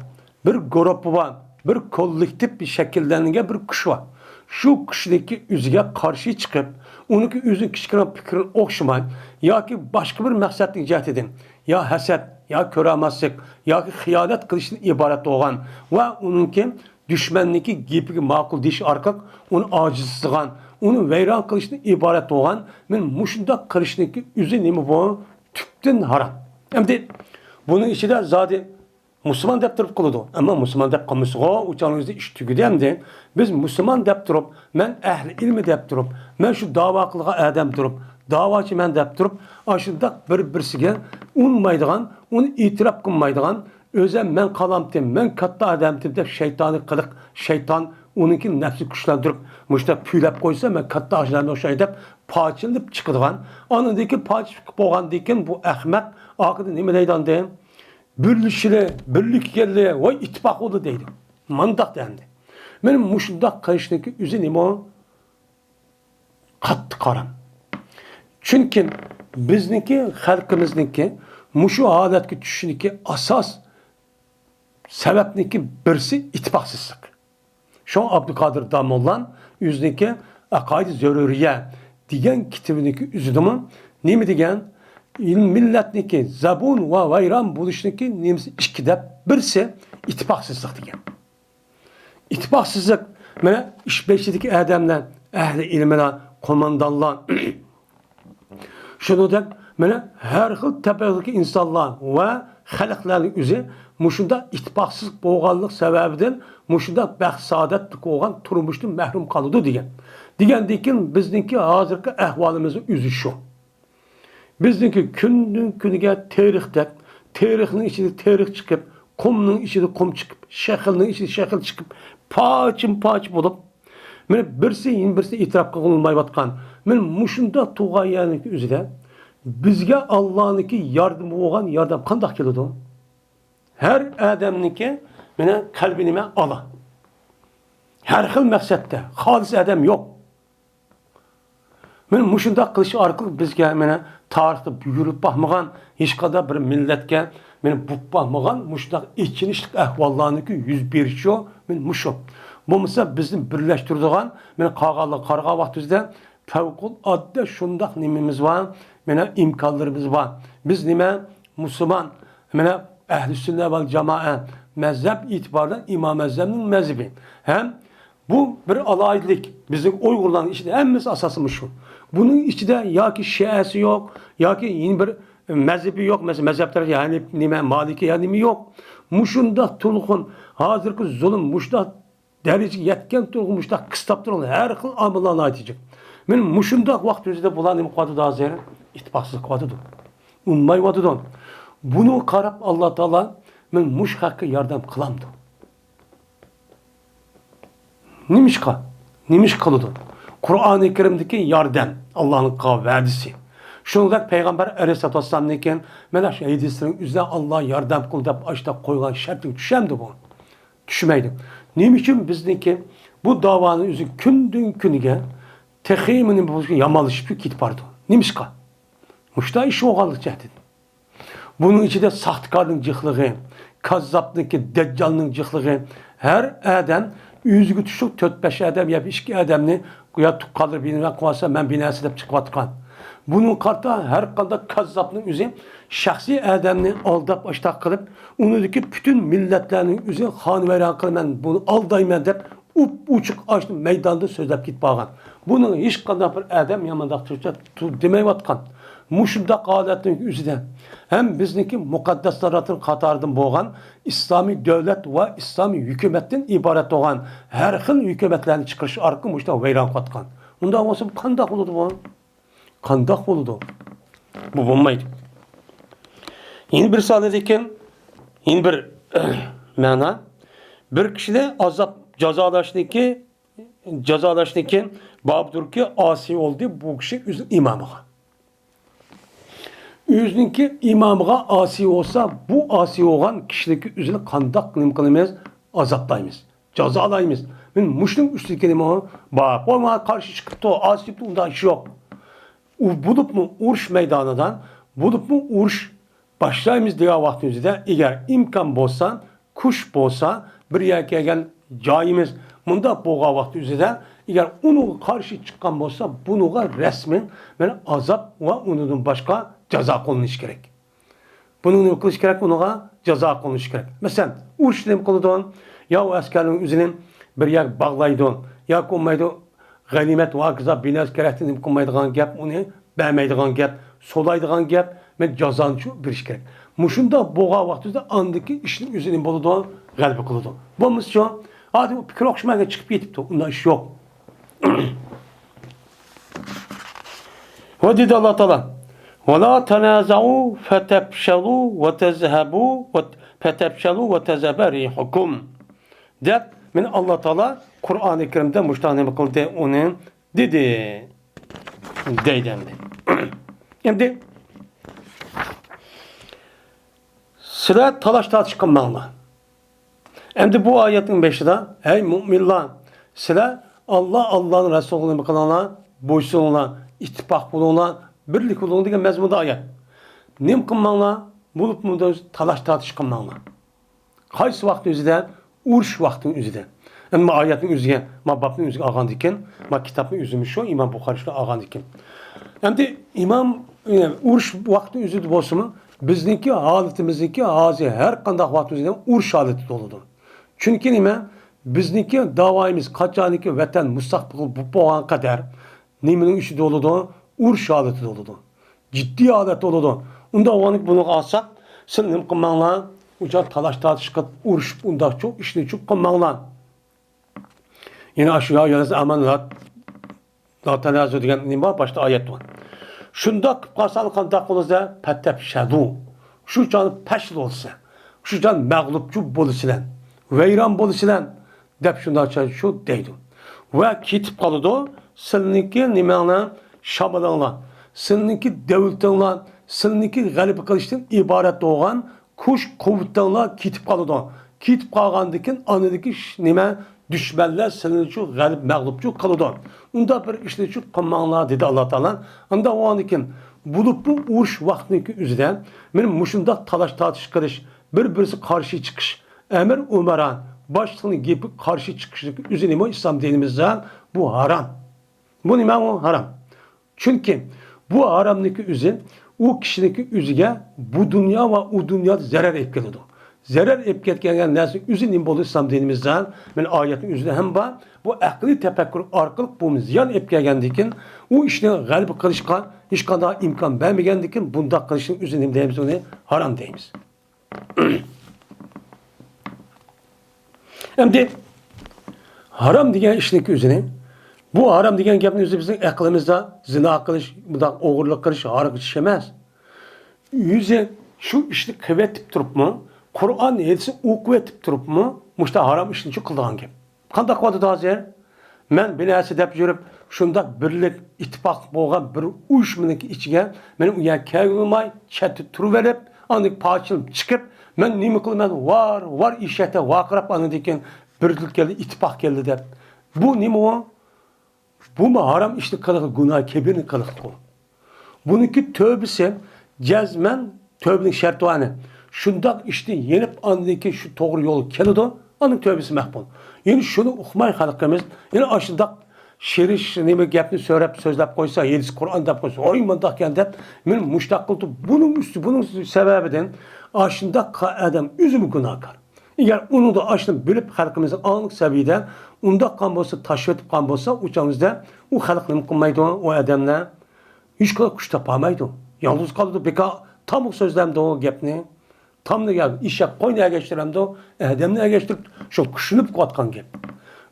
bir guruh var, bir kollektiv bir shakllangan bir kuch var. Şu kişideki o'ziga qarshi chiqib, uniki o'zi kichkina fikrini o'xshamay yoki boshqa bir maqsadni jihatidan ya hasad ya ko'ramaslik yoki xiyonat qilishdan iborat bo'lgan va uningki dushmanniki gapiga ma'qul deyish orqali uni ojizsigan, uni vayron qilishdan iborat bo'lgan men mushundoq qilishniki o'zi nima bu tubdan harom. Endi buning ichida zodi Müslüman deb turib qiladi. Ammo Müslüman deb qilmasiga o'changizda ish tugadi hamda biz Müslüman deb turib, men ahli ilmi deb turib, men shu da'vo qilgan odam turib, da'vochi men deb turib, ashundaq bir-birsiga unmaydigan, uni e'tirof qilmaydigan, o'zim men qalamtim, men katta odamtim deb shaytoniy qiliq, shayton uniki nafsi kuchlantirib, mushta puylab qo'ysa, men katta ashlarni o'shay deb pochilib chiqadigan, anadagi poch bo'lgandan keyin bu ahmaq oxirida nima deydi? Birlik geldi, vay ittifak oldu deydi. Mandak dendi. Benim muşundak kayışındaki üzü nima qattiq qaram. Çünkü bizniki, xalqimizniki muşu holatga tushishniki asos sababniki birisi ittifoqsizlik. Şu Abdülkadir Damollan o'ziniki Aqaid Zaruriya degan kitobiniki o'zidimi nima degan? Milletniki zabun ve vayran buluşniki nemsi ikki deb birisi ittifoqsizlik degan. Ittifoqsizlik mana ish beşidagi odamlar, ahli ilmlar, qo'mondonlar shuningdek mana har xil tabaqadagi insonlar va xalqlarning o'zi mushunda ittifoqsiz bo'lganlik sababidan mushunda baxt saodatlik bo'lgan turmushdan mahrum qoladi degan. Degandan bizniki hozirgi ahvolimizning o'zi shu. Bizniki kundan kuniga tarixdak, tarixning ichida tarix chiqib, qumning ichida qum chiqib, shahrning ichida shahr chiqib, poch bo'lib, mana birisi e'tirof qilinmayotgan. Men mushunda tug'ayyanlik o'zida bizga Allohniki yordam bo'lgan yordam qanday keladi? Har odamniki mana qalbini men ola. Har xil maqsadda, xolis odam yo'q. Men mushunda qilish orqali bizga mana tarixda yurib baxmagan hech qanday bir millatga men bu baxmagan mushunda ichinishlik ahvollarniki yuz berishi men mushu. Bo'lmasa bizni birlashtiradigan men qarg'a vaqtimizda favqulodda shundaq nimamiz bor, mana imkonlarimiz bor. Biz nima musulmon, mana ahli sunna vel jamoa mazhab itibariyle İmam Azam'ın mezhebi. Hem bu bir alaylık. Bizim Uygurların içinde hemmesi asasımız şu. Bunun içinde ya ki Şiası yok, ya ki yeni bir mezhebi yok. Mesela mezhepler yani nime Maliki yani yok. Muşunda tulğun, hazırki zulüm, muşda derece yetken tulğun, muşda kıstaptırın. Her kıl amılan aytacak. Men muşunda vaktimizde bulan imkadı da zeri ittifaqsızlık vadıdır. Unmay vadıdır. Bunu karab Allah Teala men muş hakkı yardım kılamdı. Nimiş kılıdı. Kur'an-ı Kerim'deki yardım Allah'ın kavvedisi. Şunlar Peygamber Aleyhisselatü Vesselam'daki mena şehidisinin üzerine Allah yardım kıldı deyip açta koyulan şartın düşemdi bu. Düşmeydi. Niçin bizdeki bu davanın üzü kündün künüge tehiminin bu yamalışıp git pardon. Nimişka. Muşta işi oğalık cehdin. Bunun içinde sahtkarlığın cıhlığı, kazzaplığı, deccalının cıhlığı, her adam yüzü düşük 4-5 adam ya 2 adamını ya kalır binine koysa ben binası da çıkvatkan. Bunun karta her kadar kazzaplığın yüzü şahsi adamını aldap açtak kılıp onu dikip bütün milletlerin yüzü han veren kılıp ben bunu aldayım deyip uçuk açtım meydanda sözlep git bağın. Bunun hiç kadar bir adam yamandak Türkçe demey vatkan. Muşunda adetin yüzüden hem bizdeki mukaddeslerin katardan boğan İslami devlet ve İslami hükümetten ibaret olan her xil hükümetlerini çıkış arka muşta veyran katkan. Bundan olsa kandak olurdu bu. Kandak olurdu. Bu bulmaydı. Yeni bir sahnedeyken yeni bir mana bir kişide azap cezalaştaki babdur ki asi oldu bu kişi imamı. Yüzünki imamıga asi olsa bu asi olan kişideki yüzünü kandak kılımız azaplayımız, cezalayımız. Ben muşlum üstü kelime bak ona karşı çıkıp da asi çıktı ondan iş yok. Bulup mu uğruş meydanından bulup mu uğruş başlayımız diye vaktimizde eğer imkan bolsa kuş bolsa bir yerke gel cayimiz bunda boğa vaktimizde eğer onu karşı çıkan bolsa bunu resmen ben azap ve onun başka ceza konuluş gerek. Bunun ne kılış gerek? Ona ceza konuluş gerek. Mesela uçtum kılıdan ya o askerlerin üzerine bir yer bağlaydı ya konmaydı ganimet ve akıza binaz gerektiğini konmaydıgan gap onu beğenmeydigan gap solaydıgan gap ben cezanı bir iş gerek. Muşunda boğa vaktinde andaki işin üzerine boludan galiba kılıdı. Bu misyon hadi bu fikir okşamaya çıkıp yetipti. Ondan iş yok. Ve dedi Allah Teala وَلَا تَنَازَعُوا فَتَبْشَلُوا وَتَزَبَ رِيحُكُمْ deyip Allah Teala Kur'an-ı Kerim'de müştahane kıldı onun dedi. Deydendi. Şimdi sıra talaş tartışkınlarla. Şimdi bu ayetin 5'de ey müminler sıra Allah'ın Resulü'nü kılana boysunlar, ittifak bulunlar, birlik bulunlar diye mezmunda ayet. Nem kılmanlar, bulup mu talaş tartışkınlarla. Kaysı vaktin üzerinde, uğruş vaktin üzerinde. Ama ayetin üzerinde, babın üzerinde ağan diken, kitabın üzerinde şu, İmam Bukhari'de ağan diken. Şimdi İmam uğruş vaktin üzerinde bolsun, bizdeki haletimizdeki ağzı her kandak vaktin üzerinde uğruş haleti doludur. Çünkü nime? Bizdeki davayımız kaçaniki vatan mustakbel bu olan kadar nimenin işi doludur, uğruş haleti doludur. Ciddi adet doludur. Onda olanık bunu alsak, sınırım kılmanlar, uca talaş tartışkıp uğruş bunda çok işini çok kılmanlar. Yine aşağı yalnız aman la tenazu diyen nime başta ayet var. Şunda kıpkarsalı kandak olursa pettep şadu. Şu canı peşil olsa, şu can mağlupçu bolisilen, veyran bolisilen, dep şunda şu deydi. Ve kitip kalıdı, seninki nimeğine şabalanla, seninki devletinle, seninki galip kılıçtan ibaret doğan kuş kuvvetinle kitip kalıdı. Kitip kalgandıkin anıdaki nime Düşmanlar senin için galip mağlupçu kalıdı. Onda bir işin için kılmağına dedi Allah Teala. Onda o an kim bulup bu uğuş vaktindeki üzerine benim muşunda talaş tartış kılış, birbirisi karşı çıkış, emir umaran, başlığını gibi karşı çıkışlık üzerine İslam dinimizde bu haram. Bu nime o haram. Çünkü bu haramdaki üzün o kişideki üzüge bu dünya ve o dünyada zarar etkiledi. Zarar etkilenen nersi üzün imbolu İslam dinimizden ben ayetin üzerine hem var bu akli tefekkür arkalık bu ziyan etkilendikin o işini galip kılışka hiç kadar imkan vermeyendikin bunda kılışın üzün imdeyimiz onu haram deyimiz. Hem de haram diyen işindeki üzerine bu haram diyen gapın üzerine bizim aklımızda zina kılış, oğurluk kılış, haram işemez. Yüze şu işte kıvetip durup mu? Kur'an hadisi okuyup durup mu? Muşta haram işini çok kıldığın gibi. Kandak vadı da hazır. Ben binası dep yürüp şunda birlik ittifak bolgan bir uyuşmanın içine benim uyan kayılmay çatı tur verip anlık parçalıp çıkıp ben nimi kılmadım var işete vakırap anıdiken birlik geldi ittifak geldi dep. Bu nimi o? Bu mu haram işini kılık günah kebirini kılık o. Bununki tövbesi cezmen tövbenin şartı o anı. Şundak işte yenip andaki şu doğru yolu kelidi onun tövbesi mahbul. Yani şunu okumay halkımız yani aşındak şeriş neme gapni söylep koysa yedisi Kur'an'da koysa oymandak yani dep men muştak kıldı bunun sebebinden aşındak adam üzümü günahkar. Eğer onu da aşını bölüp halkımızın anlık seviyede onda kan bolsa taşıtıp kan bolsa uçağımızda o halk neme kılmaydı o adamlar hiç kadar kuş tapamaydı. Yalnız kaldı beka tam o sözlemde o gapni tam da geldi. İşe koynaya geçtirem de o edemine geçtirip şu kuşunup kuatkan gibi.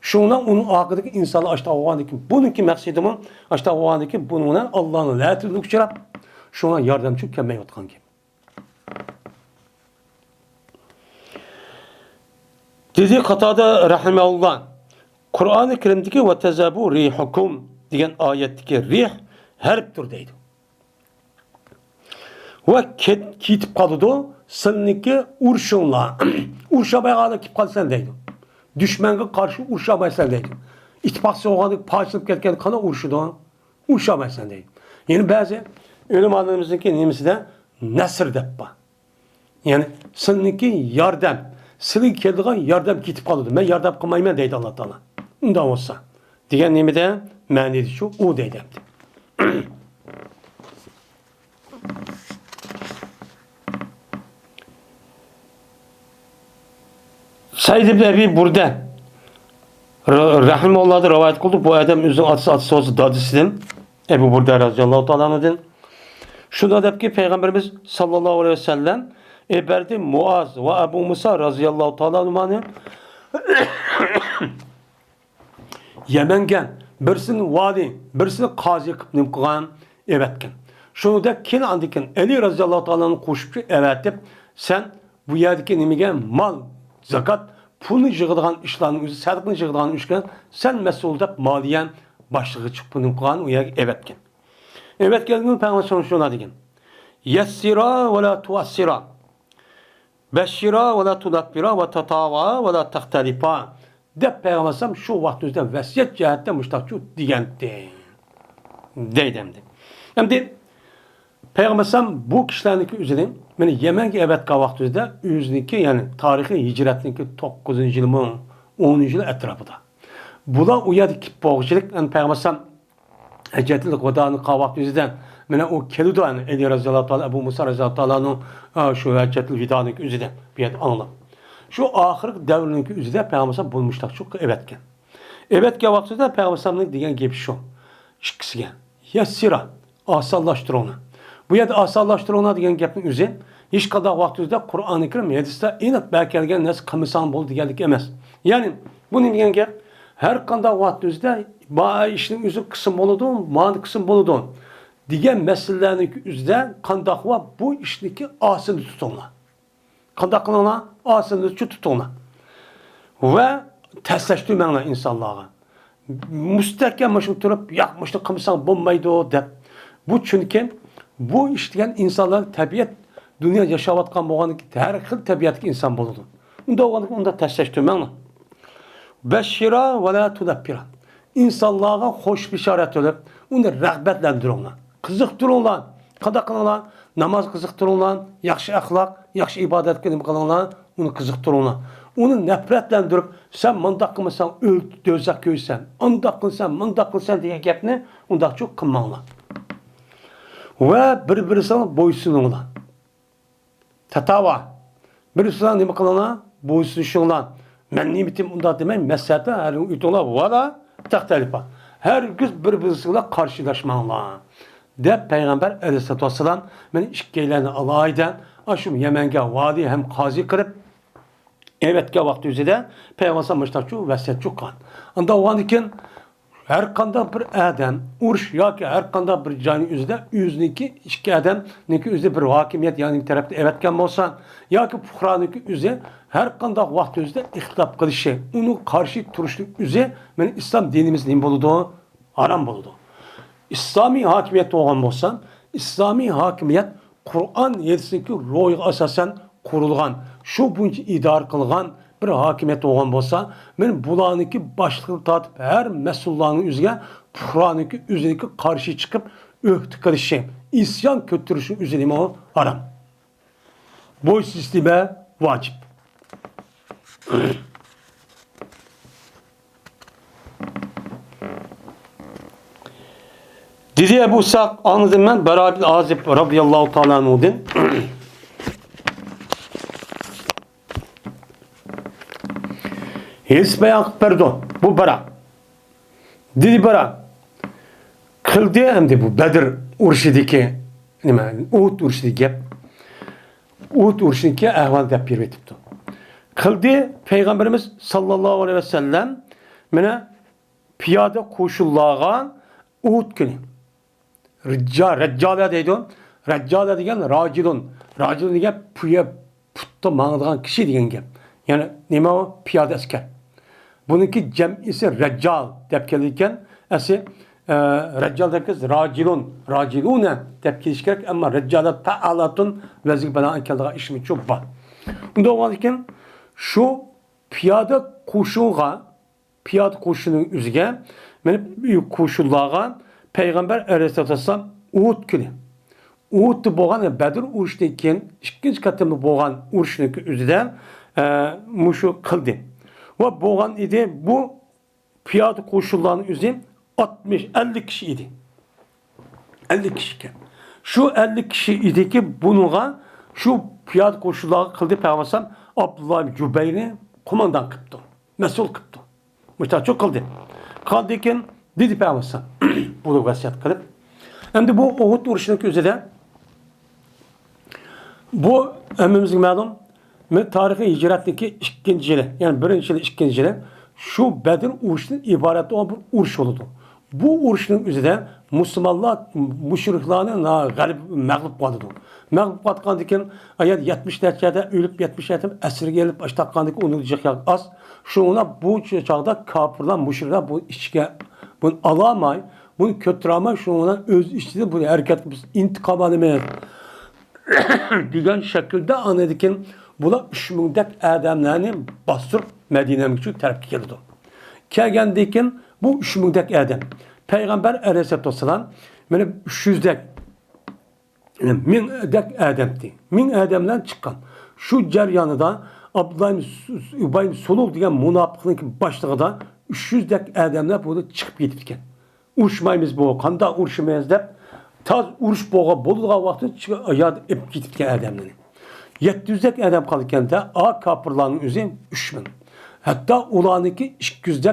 Şundan onun akıdaki insanı açta oğandaki bununki maksidimin açta oğandaki bununla Allah'ın lâtırlık uçurap şuna yardımcı kemmeye otkan gibi. Dedi Katada rahimeullah Kur'an-ı Kerim'deki ve tezabu rihukum diyen ayetteki rih herptir deydi. Ve kitip kalıdı sınıki urşunla urşabayağına kip kalsan deydi. Düşmana karşı urşabaysan deydi. İttifakçı oğanı parçalıp gelken kana urşudu. Urşabaysan deydi. Yani bazı ölüm anlamımızdaki nimisi de nesir deppa. Yani sınıki yardım. Sınıki keldiğin yardım kitip kalıdı. Ben yardım kılmayayım deydi Allah Teala. Ondan olsa. Diyen nimi de mənidi şu o deydi. Said ibn Ebi burada Rahimullah'da rivayet kıldı. Bu adam üzüm atısı olsa dadısıdır. Ebu Burda radıyallahu ta'ala'nın. Şunda da ki Peygamberimiz sallallahu aleyhi ve sellem eberdi Muaz ve Ebu Musa radıyallahu ta'ala'nın Yemen'gen birisini vali, birisini kazi kıpnım kılan evetken. Şunu da kin andikin Ali radıyallahu ta'ala'nın koşup evetip sen bu yerdeki nimigen mal zakat pulunu yığıdığan işlerin üzü, sadıqını yığıdığan işken sen mesul dep maliyen başlığı çıkpının kılan uya evetken. Evet geldiğinde Peygamber şuna degen. Yessira ve la tuassira. Beşira ve la tudabbira ve tatava ve la tahtalifa. Dep Peygamber şu vaktimizde vesiyet cihette müştakçu digendi. Deydemdi. Hem de Peygamber bu kişilerdeki üzerine yani Yemen'e evet kavaktı'da üzerindeki yani tarihi hicretindeki 9. yılın 10. yılı etrafında. Bula uyadık boğuşçılık yani Peygamber Hecetlilik vadanı kavaktı'dan yani o keludu yani Eli Razıyallahu Teala Ebu Musa Razıyallahu Teala'nın şu hecetli vidanındaki üzerinde bir yerde anlam. Şu ahir devrindeki üzerinde Peygamber bulmuşlar çok evetken. Evet kavaktı'da Peygamber'ın diyen gibi şu. Şıkkısı gel. Yassira. Asallaştır onu. Bu yerde asallaştır ona diyen gapın üzeri hiç kadar vaktizde Kur'an-ı Kerim hadiste inat belki gelgen nasıl kamisan bol diyenlik emez. Yani bunu diyen gap her kadar vaktizde bağ işinin üzü kısım boludu, mani kısım boludu. Diyen meselelerin üzerinde kandakva bu işdeki asını tutunla. Kandaklarına asını tutunla. Ve tesleştirmenle insanlara. Müstehkem maşın durup yakmıştı kamisan bombaydı o dep. Bu çünkü bu işleyen insanlar tabiat dünya yaşavatkan boğanlık her xil tabiatki insan boludu. Onda oğanlık onda təsləşdirməklə. Beşşira ve la tudabbira. İnsanlığa hoş bişaret olup, onu rağbetlendirin lan. Kızıktırın lan. Qadaqın lan. Namaz kızıktırın lan. Yaxşı əxlaq, yaxşı ibadet kılın lan. Onu kızıktırın lan. Onu nefretlendirip, sen mındaq kılmışsan, dözək köysən. Andaq kılsan, mındaq kılsan diye gepni, ondaq çok kılman lan. Ve bir-birisine boysunun lan. Tatava. Birisine nima qilana? Boysunuşun lan. Men nimetim unda demey, mesele her ütüla valla tahtalipa. Herkes birbirisiyle karşılaşmalı. De Peygamber Aleyhisselatü Vesselam beni işkeylerini alaydan aşım Yemen'e vadi hem kazi kırıp evetke vakti üzere Peygamber Müştakçu vesiyetçu kan. Anda o an iken her kanda bir adam uruş ya ki her kanda bir canı üzerinde yüzüneki iki adam neki üzerinde bir hakimiyet yani tarafta evetken olsa ya ki fuhraniki üzerinde her kanda vakti üzerinde ihtilaf kılışı onu karşı turuşluk üzerinde ben İslam dinimiz ne buludu? Haram buludu. İslami hakimiyet olan olsa İslami hakimiyet Kur'an yedisindeki ruhu asasen kurulgan şu bunca idare kılgan bir hakimiyet olan olsa ben bulanıki başlığı tatıp her mesullahın üzerine Kur'an'ıki üzerine karşı çıkıp öhtükürüşü, isyan kötürüşü üzerine o haram. Bu sisteme vacip. Dedi Ebu Sa'd anladım ben Bera bin Azib radıyallahu ta'ala anh'den. Hisbeyak pardon bu Bera. Dedi Bera. Kıldı hem de bu Bedir urşidiki nima Uhud urşidiki Uhud urşidiki ahval dep bir betipti. Kıldı Peygamberimiz sallallahu aleyhi ve sellem mene piyade koşullagan Uhud günü. Reccale deydi o. Reccale degen racilun. Racilun degen putta mağdığan kişi degen gep. Yani nima o? Piyade asker. Bununki cem'isi reccal dep kelirken esi reccal depkez racilun. Racilune dep kelişkerek ama reccale ta'alatun vezik bana ankeldağa işimi çok var. Bunda o iken şu piyade koşunun üzge benim büyük koşullağa Peygamber Aleyhisselatü Vesselam Uhud günü. Uhud'da boğan Bedir uruştayken ikinci katımda boğan uruşun üzerinde muşu kıldı. Ve boğan idi bu piyade koşullarının üzerinde 60-50 kişi idi. 50 kişi. Şu 50 kişi idi ki bununla şu piyade koşulları kıldı Peygamber Abdullah bin Cübeyr'i kumandan kıptı. Mesul kıptı. Müştah çok kıldı. Kaldıyken dedi Peygamber bunu vasiyet kılıp. Hem de bu Uhud uruşunun üzerinde bu emmimizin malum tarihi hicretteki ikinci yılı yani birinci yılı ikinci yılı şu Bedir uruşunun ibaret olan bir uruş oldu. Bu uruşun üzerinde Müslümanlar müşriklarına galip mağlup kaldı. Mağlup kaldıkken ayet 70 derecede ölüp 70 derecede esir gelip baştakkandık onu diyecek az. Şuna bu çağda kafirler müşrikler bu işe bunu alamay, bunu kötüramay şuna öz işçide bu hareket intikam almaya diyen şekilde anladıkken bula 3000 adamlarını bastırıp Medine'ye için terk geldi. Kelgendeyken bu 3000 adam Peygamber Aleyhisselatü Vesselam böyle 300 yani 1000 adamdı. 1000 adamdan çıkan şu ceryanıda Abdullah bin Sulul diyen münafıklık başlığı da 300 adamlar burada çıkıp gittikken. Uçmayımız bu, kanda uçmayız deyip taz uruş boğa boluğa vakti yad ep gittikken adamları. 700 adam kalırken de A kapırlarının üzerine 3000. Hatta ulanıki 200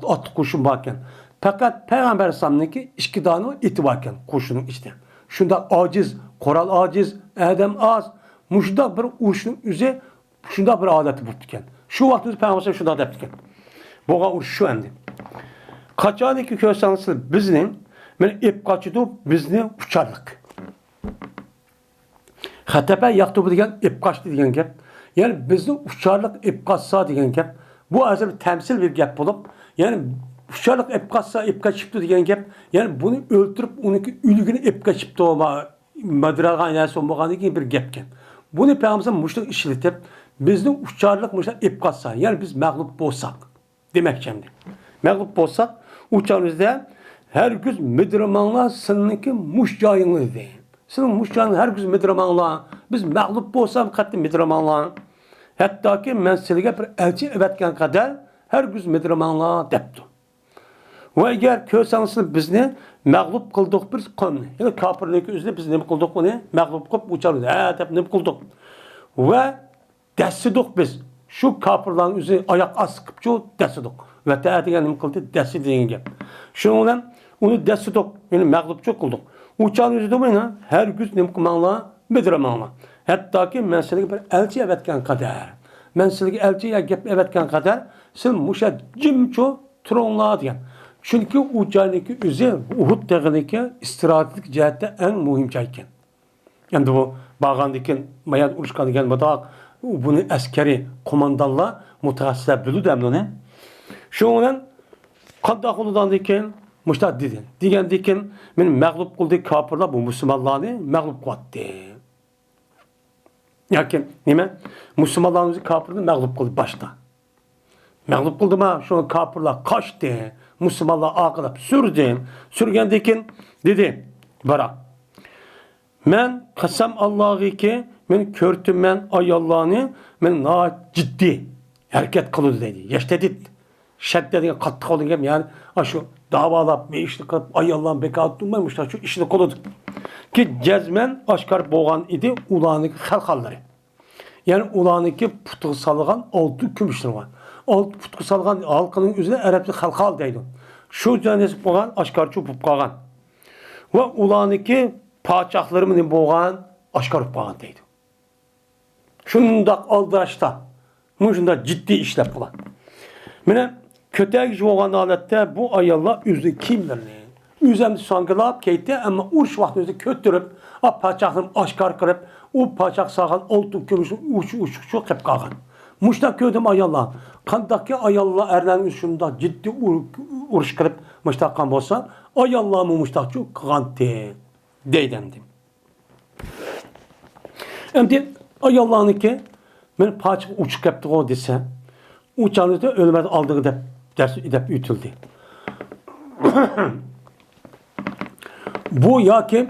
at kuşun varken. Fakat Peygamber Aleyhisselam'ınki 2 tane iti varken kuşunun işte. Şunda aciz, koral aciz, adam az. Muşda bir uçun üzerine şunda bir adeti bulurken. Şu vakti Peygamber Aleyhisselam şunda adetken. Boğa uç şu endi. Kaçaniki kösanısı bizning men ip kaçıdı bizni uçarlık. Xatepe yaktubu degan ip kaçtı degan gap. Yani bizni uçarlık ip kaçsa degan gap. Bu aslında bir temsil bir gap bulup yani uçarlık ip kaçsa ip kaçıptı degan gap. Yani bunu öldürüp onunki ülgünü ip kaçıptı olma madragan yani olmagan gibi bir gapken. Bunu Peygamberimiz muşluk işletip bizni uçarlık müşler ip katsa, yani biz mağlup olsak demek şimdi. Mağlup olsak uçağımızda her gün müdürmanlar seninki muşcayını deyin. Senin muşcayını her gün müdürmanlar. Biz mağlup olsak katli müdürmanlar. Hatta ki men sizge bir elçi evetken kadar her gün müdürmanlar depti. Ve eğer köyseniz bizni mağlup kıldık bir konu. Yani kapırlık üzerinde biz ne kıldık bunu? Mağlup kılıp uçarız. Dep ne kıldık? Ve desidik biz. Şu kapırların üzerine ayak asıp şu desidik. Ve teatigen ne kıldı? Desi deyin gep. Şundan onu desidik. Yani mağlup çok kıldık. Uçarız üzerinde bunu her gün ne kılmanlar? Müdürmanlar. Hatta ki men sizge bir elçi evetken kadar. Men sizge elçiye gep evetken kadar siz muşa cimço turonlar diyen. Çünkü o caniki üzeri Uhud dağındaki istirahatlik cihette en mühim çayken. Yani bu bağandaki mayat uçkanı gelmedi. Bunu askeri komandanla mutahassisler bölü demlene. Şu an kandak oludan diken müştat dedin. Digen diken benim mağlup kıldığı kapırlar bu Müslümanlarını mağlup kıldı. Yani nime? Müslümanlarımızı kapırını mağlup kıldı başta. Mağlup kıldı mı? Şu an kapırlar kaçtı. Müslümanlar ağırlıp sürdü. Sürgendekin dedi. Bara. Men kasam Allah'ı ki men körtüm men ayallahını men na ciddi hareket kıldı dedi. Yaştedit. Şeddedin katlı kıldı yani şu davalap ve işini kılıp ayallahın bekat durmamışlar. Şu işini kıldı. Ki cezmen aşkar boğan idi ulanık halkalları. Yani ulanık putu salgan altı kümüşler var. Alt putu salgan halkının üzerine Arapça halkal deydi. Şu canesi boğan aşkar çupup kalgan. Ve ulanık paçaklarımın boğan aşkar boğan deydi. Şundak aldıraçta. Muşunda ciddi işler bulan. Mene kötek boğan alette bu ayalla üzü kimlerini? Üzem sangılap keyte ama uç vaxtınızı kötürüp paçaklarım aşkar kırıp o paçak sağan altın kömüşü uç hep kalgan. Muşta köydüm ayallah. Kandaki ayallah erlerin üstünde ciddi uğraş kırıp muştakkan bolsa ayallah mı muştakçı kante deydendim. Şimdi ayallah'ın ki ben paçak uçuk yaptı o dese uçağınızda ölmez aldığı da ders edip ütüldü. Bu ya ki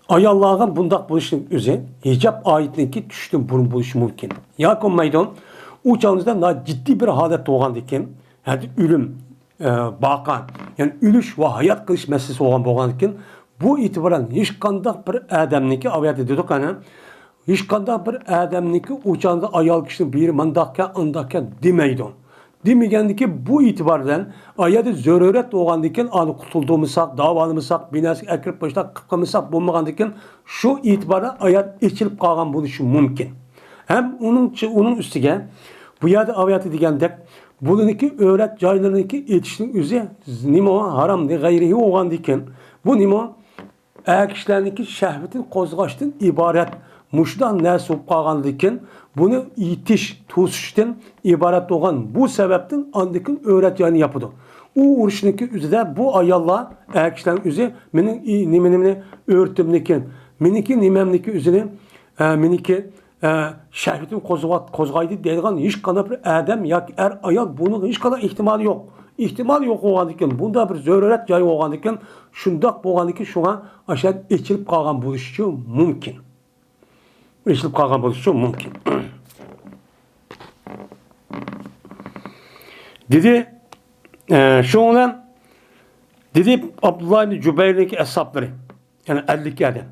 ayallah'ın bundak buluşun üzerine hicap ayetindeki düştüm burun buluşu mümkün. Ya ki meydan uçağınızda daha ciddi bir halet doğan diken yani ölüm bakan yani ölüş ve hayat kılış meselesi olan boğan diken bu itibaren hiç kandak bir adamniki aviyat ediyorduk hani hiç kandak bir adamniki uçağınızda ayal kişinin bir mandakka andakka demeydon. Demegendeki bu itibardan ayada zöröret doğandiken anı kurtulduğumuzsak, davalımızsak, binası ekrip başta kıpkımızsak bulmagandiken şu itibara ayat içilip kalgan buluşu mümkün. Hem onun üstüge bu yada aviyatı digendek bununki öğret caylarındaki yetiştiğin üzere nimo haram de gayrihi oğandiken bu nimo kişilerindeki şehvetin kozgaçtın ibaret muşdan nesip kalgandiken bunu itiş, tuzuştan ibaret olan bu sebepten andikin öğret yani yapıdı. O uğraşındaki üzere bu ayallah kişilerin üzere benim nimeni örtümdeki meniki nimemdeki üzere meniki şehvetin kozgaydı deyilgan hiç kadar bir adam ya er ayal bunun hiç kadar ihtimali yok. İhtimal yok oğandikin. Bunda bir zöröret cayı oğandikin. Şundak boğandikin şuna aşağı içilip kalgan buluşu mümkün. İçilip kalgan buluşu mümkün. Dedi şuna dedi Abdullah bin Cübeyr'deki hesapları yani 52 adam.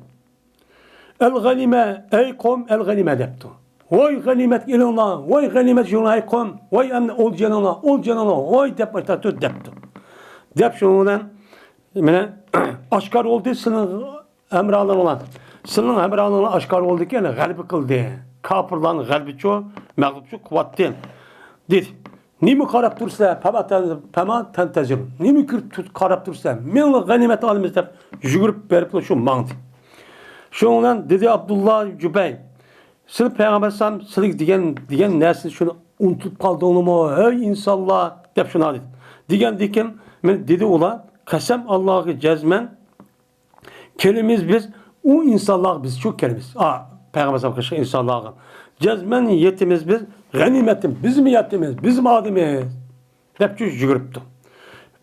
El ganime ey kom el ganime deptu. Vay ganimet ilanla, vay ganimet şuna kom, vay emne ol canına, vay dep başta deptu. Dep şundan mene aşkar oldu sının emralan olan. Sının emralan olan aşkar oldu ki yani galip kıldı. Kapırlan galbi ço, mağlupçu kuvvetli. Dedi. Nimi karab dursa, pema tentezir. Nimi karab dursa, menle ganimet alımız dep jügürüp berip şu mağdı. Şundan dedi Abdullah Cübey. Siz Peygamber Sam siz digen nersin şunu unutup kaldığını mı? Ey insanlar dep şuna dedi. Digen men dedi ola kasem Allah'ı cezmen kelimiz biz o insanlar biz çok kelimiz. Peygamber Sam kaşı insanlar. Cezmen yetimiz biz, ganimetim, bizim yetimiz, bizim adimiz. Dep yuguruptu.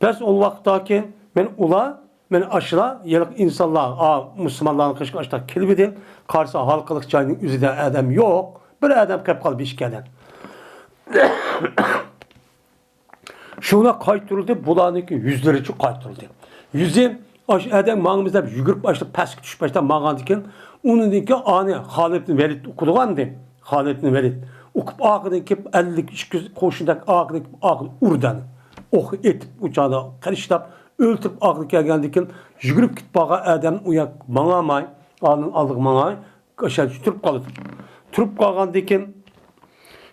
Pes ol vaqtdaki men men aşıla yelik insanlar, Müslümanların kışkı aşıla kilbidi. Karşı halkılık çayının üzerinde adam yok. Bir adam kep kalıp işkeden. Şuna kaytırıldı, bulanıki yüzleri çok kaytırıldı. Yüzü adam mağımızda yugurup başladı, pes düşüp başladı mağandıkken onundaki ani Halid ibn Velid okuduğandı. Halid ibn Velid. Okup ağındaki 50 koşundaki ağındaki urdan. Oku etip uçağda karıştap öldürüp ağlı gelgendikken yugurup git bağa adam uyak mağamay aldık mağay aşağı tutup kaldı. Tutup kalgandikken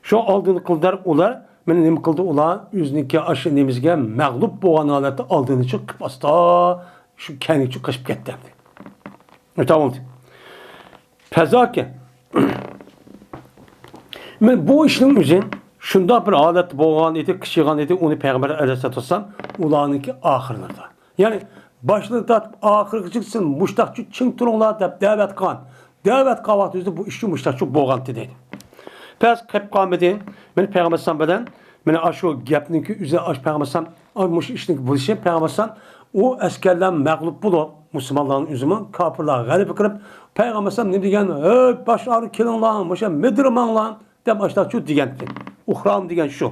şu aldığını kıldar ular men nima qildi ular o'ziniki aşı nemizga mag'lub bo'lgan holatda oldini chiqib asta shu kanichi qochib ketdi. Tamam. Fazaki. Men bu ishning uchun shunda bir holat bo'lgan edi, kichigan edi, uni payg'ambar alayhisolatu vasallam ularniki oxirlarda. Ya'ni boshlarda oxirgi chiqsin, mushtaqchi ching turinglar deb da'vat qilgan. Da'vat qilgan vaqtida bu ishchi mushtaqchi bo'lgan dedi. Pes qilib qolmadi. Men payg'ambar sallam bilan men shu gapniki üzerine aş payg'ambar mush ishning bo'lishi payg'ambar o askarlar mag'lub bo'lib musulmonlarning üzümü kafirlar g'alaba qilib payg'ambar sallam nima degan? "Ey boshlar kelinglar, o'sha midirmanglar" deb boshlar shu degan. Uhram degan shu.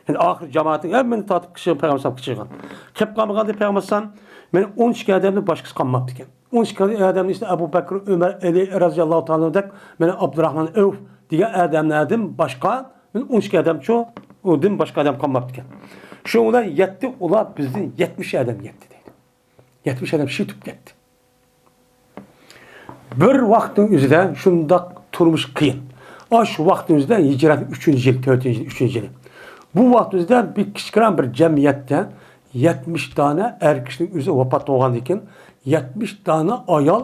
Yani oxir jamoatning hammani tortib kishi payg'ambar sallam kichigan. Qilib qolmaganda payg'ambar sallam men 12 odamni boshqasi qolmabdi ekan. 12 odamni işte Abu Bakr, Ömer, Ali radhiyallohu ta'ala deb men Abdurrahman Avf degan odamlardan boshqa men 12 odam shu o'dim boshqa odam qolmabdi ekan. Shu ular yetti, ular bizning 70 odam yetti deydi. 70 odam shitib ketdi. Bir vaqtning o'zida shundoq turmush qiyin. Shu vaqtning o'zida hijrat 3-yil, 4-yil, 3-yil. Bu vaqtimizda bir kichkina bir jamiyatda 70 tane erkekning o'zi vafot bo'lgan ekan, 70 tane ayol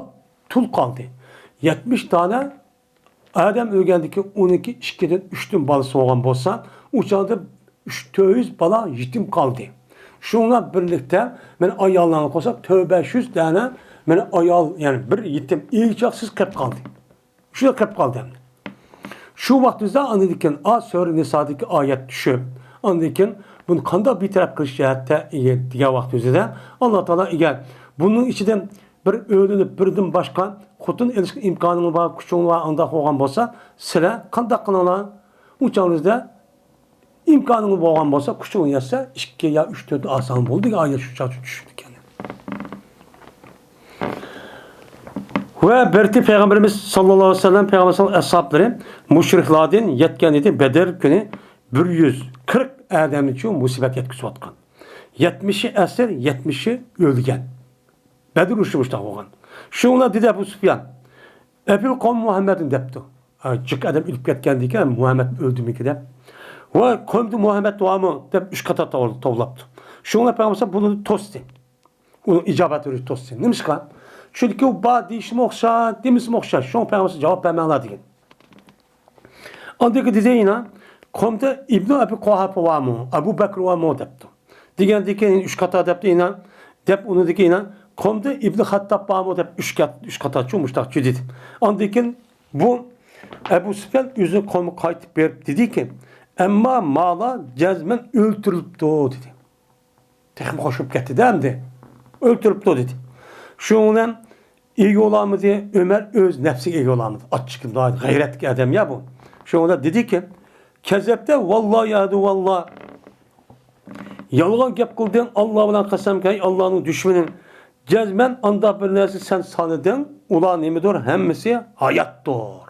tul qoldi. 70 tane adam o'lgandan keyin 12, 2dan 3dan bolasi bo'lgan bo'lsa, uçanda 300 bala yetim kaldı. Şunla birlikte men ayollarni qo'shib 500 tane men ayol yani bir yetim iyicaksız qilib kaldı. Şuna qilib kaldı. Şu vaqtimizda andikin Sura Nisadagi oyat tushib, andikin bunu qanday bitirib qilish jihatda degan vaqtimizda Alloh taolo egar bunun ichidan bir o'linib birdan boshqa xotin elish imkonini bor, kuching bor, unda bo'lgan bo'lsa, sizlar qanday qilinglar? Uçağınızda imkanınız bo'lgan bo'lsa, kuching yetsa 2 yo 3 4 oson bo'ldi, oyat shu chaqib tushdi ekan. Va birti payg'ambarimiz sallallohu alayhi vasallam payg'ambar ashablari mushriklardan yetgan edi Bedr kuni 140 odam uchun musibat yetkazayotgan. 70'i asir, 70'i o'lgan. Bedr urushi bo'lgan. Shuna dedi Abu Sufyan. Ebil qavm Muhammedin debdi. Çık adam ilip ketkendi ki Muhammed öldü mü ki de. Ve koydu Muhammed duamı de 3 kata tovlaptı. Şuna peygamber bunu tosti. Onu icabet öyle tosti. Neymiş kan? Çünkü o ba değişim okşa, demiş mi okşa. Şuna peygamber cevap vermeler diye. Andaki dedi yine koydu İbn Abi Kuhafa var mı? Abu Bakr var mı depti. Diyen ki 3 kata depti yine. Dep onu dedi yine koydu İbn Hattab var mı dep 3 kata çumuştak cüdid. Andaki bu Ebu Süfyan yüzünü konumu kayıtıp verip dedi ki emma mala cezmen öldürüldü dedi. Tekim koşup gitti demdi. Öldürüldü dedi. Şundan iyi olan mı diye Ömer öz nefsi iyi olan mı? Açıkım daha gayretli adam ya bu. Şundan dedi ki kezepte vallahi yadu vallahi yalgan gap kıldın Allah bilen kasem ki Allah'ın düşmanın cezmen anda bir neresi sen sanıdın ulan nemidir hemmisi hayattır.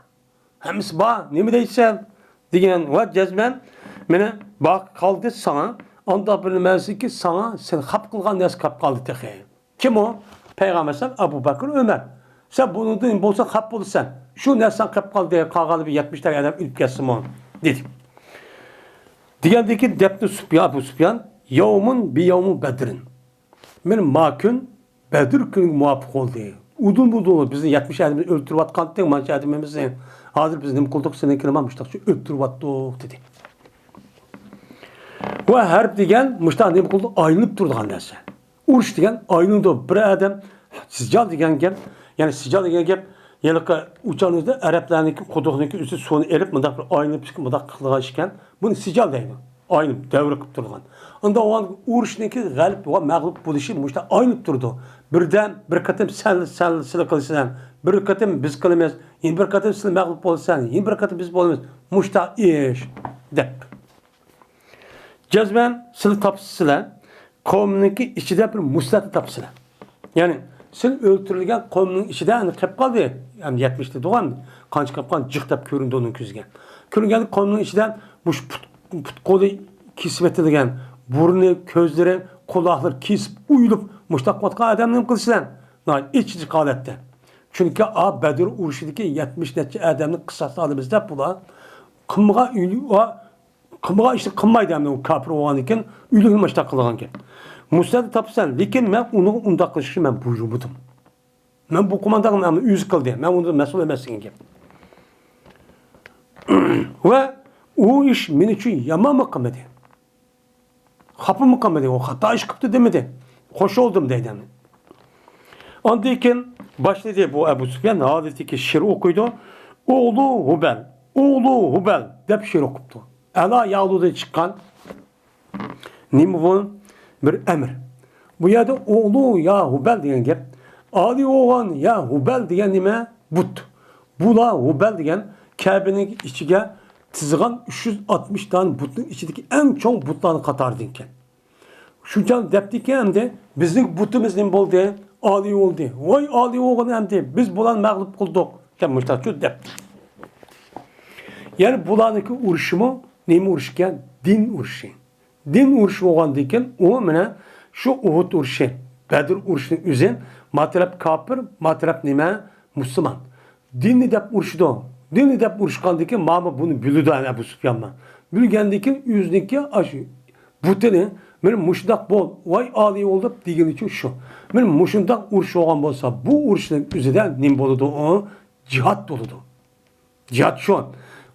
Hemisi ba nemi deysen diyen va cezmen mene bak kaldı sana anda bilmezdi ki sana sen hap kılgan nes kap kaldı tehe. Kim o? Peygamber Abu Bakr Ömer. Sen bunu deyin bolsa hap bulsan. Şu nesan kap kaldı diye kalgalı bir 70 tane adam ilk kesim on dedi. Diyendi ki depni Abu Sufyan yevmun bi yevmu Bedrin. Men makün Bedir günü muvafık oldu. Udun budun bizim 70 adamı öldürüp atkan tek mançı adamımızın. Hazır biz nem kulduk seni kiremamıştık şu öttürüp attık dedi. Ve harp degen muştan nem kulduk ayrılıp durduğun derse. Uruş degen ayrıldı bir adam sical degen gep yani sical degen gep Yalaka uçağınızda Araplarınki koduğunki üstü sonu erip mıdak bir aynı çıkıp mıdak kılığa işken bunu sical deydi. Aynı devre kıp durgan. Onda o an uğruşniki galip ve mağlup buluşu muşta aynı durdu. Birden bir katım sen sıla kılsan, bir katım biz kılmaz, yine bir katım sıla mağlup olsan, yine bir katım biz olmaz. Muşta iş dep. Cezben sıla tapsılar, kavminki içinde bir muslatı tapsılar. Yani sen öldürülgen kavminin içinde yani kep kaldı. Yani 70'te doğan kanç kapkan cıktap köründü onun küzgen. Körüngen kavminin içinden bu put kolu kisvetilgen, burnu, gözleri, kulakları kisip, uyulup, muştakmatkan adamın kılsılan. İçici halette. Çünkü Bedir Urşid'deki 70 netçe adamın kısası alimizde bula. Kımığa işte kımmaydı hem de o kafir olan iken, ülüğün maçta kılgan ki. Musa tapsan, lekin ben onu undaklaşışı ben buyurmudum. Ben bu kumandanın ama yüz kıldı. Ben onu mesul emezsin ki. Ve o iş men için yaman mıkamadı. Kapı mıkamadı. O hata iş kıptı demedi. Hoş oldum dedi. Andayken başladı bu Ebu Süfyan adeti şiir okuydu. Oğlu Hubel, oğlu Hubel dep şiir okuptu. Ela yağlıda çıkan Nimvon bir emir. Bu yerde oğlu ya Hubel diyen gep. Ali oğlan ya Hubel diyen nime but. Bula Hubel diyen Kabe'nin içine tızıgan 360 tane butun içindeki en çok butlarını katar dinken. Şu can deptiki hem de bizim butumuz ne oldu? Ali oldu. Vay Ali oğlan hem de biz bulan mağlup kıldık. Demişler şu depti. Yani bulanıki uruşumu neymi uruşken? Din uruşu. Din uruşu olan diken o mene şu Uhud uruşu. Bedir uruşunun üzerine matrep kafir, matrep nime Müslüman. Dinli dep uruşudu. Dinli dep uruşkandaki mama bunu bülüdü Ebu Süfyan'la. Bülgendeki yüzdeki aşı. Butini benim muşdak bol. Vay Ali oldu diyen için şu. Benim muşundak uruşu olan bolsa bu uruşun üzerinde nim boludu o cihat doludu. Cihat şu an.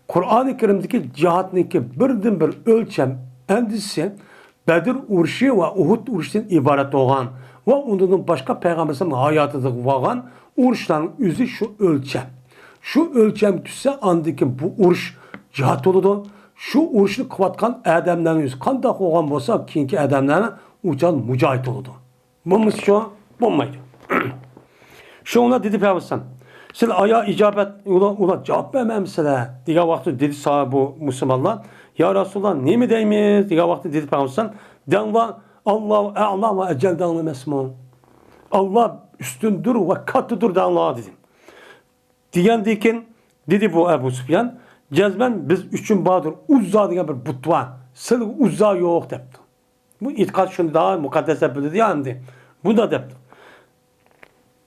Kur'an-ı Kerim'deki cihatındaki birden bir ölçem endişesi Bedir uruşu ve Uhud uruşundan ibaret olan ve ondan başka peygamberin hayatıda varan uruşların yüzü şu ölçem. Şu ölçem düşse andaki bu uruş cihat oludu. Şu uruşunu kıvatkan adamların yüzü kandak olan olsa kinki adamlarına uçan mücahit oludu. Bu şu bulmaydı. Şu ona dedi peygamber. Sen aya icabet ula cevap vermemişsiniz diye vakti dedi sahibi bu Müslümanlar. Ya Resulullah ne mi deyimiz diye vakti dedi peygamber. Denla Allah ve ecel denli mesmun. Allah üstündür ve katıdır denla dedim. Diyen diken dedi bu Ebu Süfyan. Cezben biz üçün Bahadır Uzza diye bir but var. Sırf Uzza yok depti. Bu itikat şunu daha mukaddes yapıldı diye andi. Bu da depti.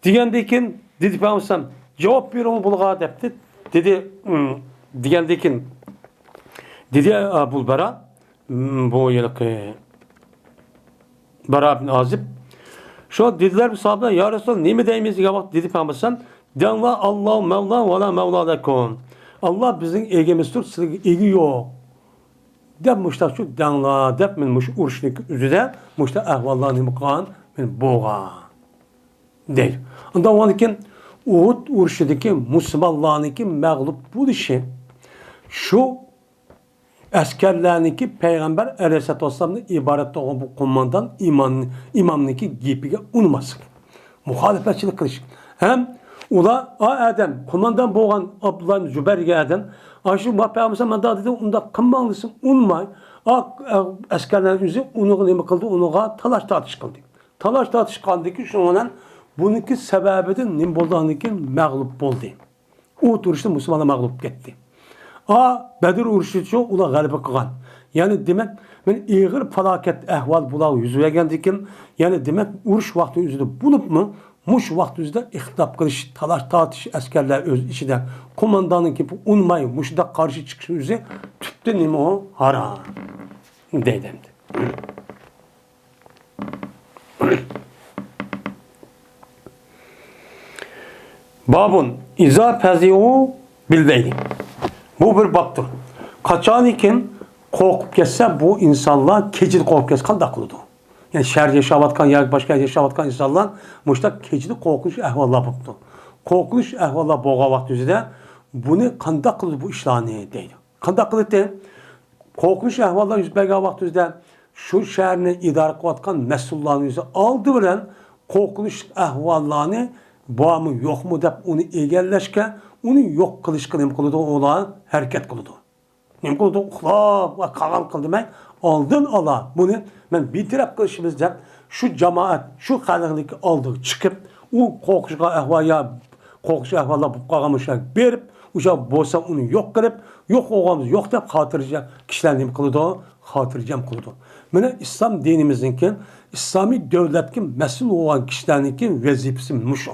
Diyen diken dedi peygamber cevap bir onu bulga depti. Dedi diyen diken dedi Ebu Bara bu yıllık Bara bin Azib şu dediler bu sahabeler ya Resulallah ne mi deyimiz diye bak dedi peygamber denla Allah Mevla ve la Mevla lekum. Allah bizim egemizdir, sizin egi yok. Depmişler şu denla, depminmiş urşnik üzere, muşta ehvallarını mukan, min boğa. Değil. Ondan ondan Uhud urşideki Müslümanlarınki mağlup buluşu, şu askerlerinki Peygamber Aleyhisselatü Vesselam'ın ibaret olan bu komandan imamınki gibiga unmasın. Muhalefetçilik kılış. Hem ula Adem, komandan boğan Abdullah Zübeyir'e Adem, aşı Peygamber ben daha dedi, onda kımbanlısın, unmay. Askerlerin yüzü, onu ne kıldı, onu talaş tartış kıldı. Talaş tartış kıldı ki, şundan bununki sebebi de Nimbol'daki mağlup oldu. O duruşta Müslümanlar mağlup gitti. Bedir uruşu ula galiba kılan. Yani demek ben ağır felaket ehval bulağı yüzüye geldikim. Yani demek uruş vakti yüzüde bulup mu muş vakti yüzüde ihtap kılış, talaş tartış askerler öz içinde komandanın ki unmayı muşda karşı çıkışı yüzü tüpte nime o haram. Deydemdi. Babun izâ fezi'u bildeyli. Bu bir babdır. Kaçan iken korkup geçse bu insanlar keçili korkup geçse da kılıdı. Yani şer yaşavatkan ya başka yaşavatkan insanlar muşta keçili korkunç ehvallar buldu. qo'rqinch ahvollar bo'lgan vaqt o'zida buni qanday qildi bu ishlarni deydi. Qanday qildi? Qo'rqinch ahvollar yuz bergan vaqt o'zida shu shaharni idora qilayotgan mas'ullarning o'zi oldi bilan qo'rqinch ahvollarni bormi yo'qmi deb uni egallashga, uni yo'q qilishga nima qiladi? Ular harakat qiladi. Nima qiladi? Uxlab va qag'al qildimay oldin ola buni men bitirib qilishimiz deb shu jamoat, shu xalqning oldiga chiqib, u qo'rqishga ahvollar bo'lib qolganmishlar berib, o'sha bo'lsa uni yo'q qilib, yo'q o'g'amiz yo'q deb xotirjam kishilar nima qiladi? Xotirjam qiladi. Mana islom dinimizniki, islomiy davlatga mas'ul bo'lgan kishilarniki vazifasi mushu.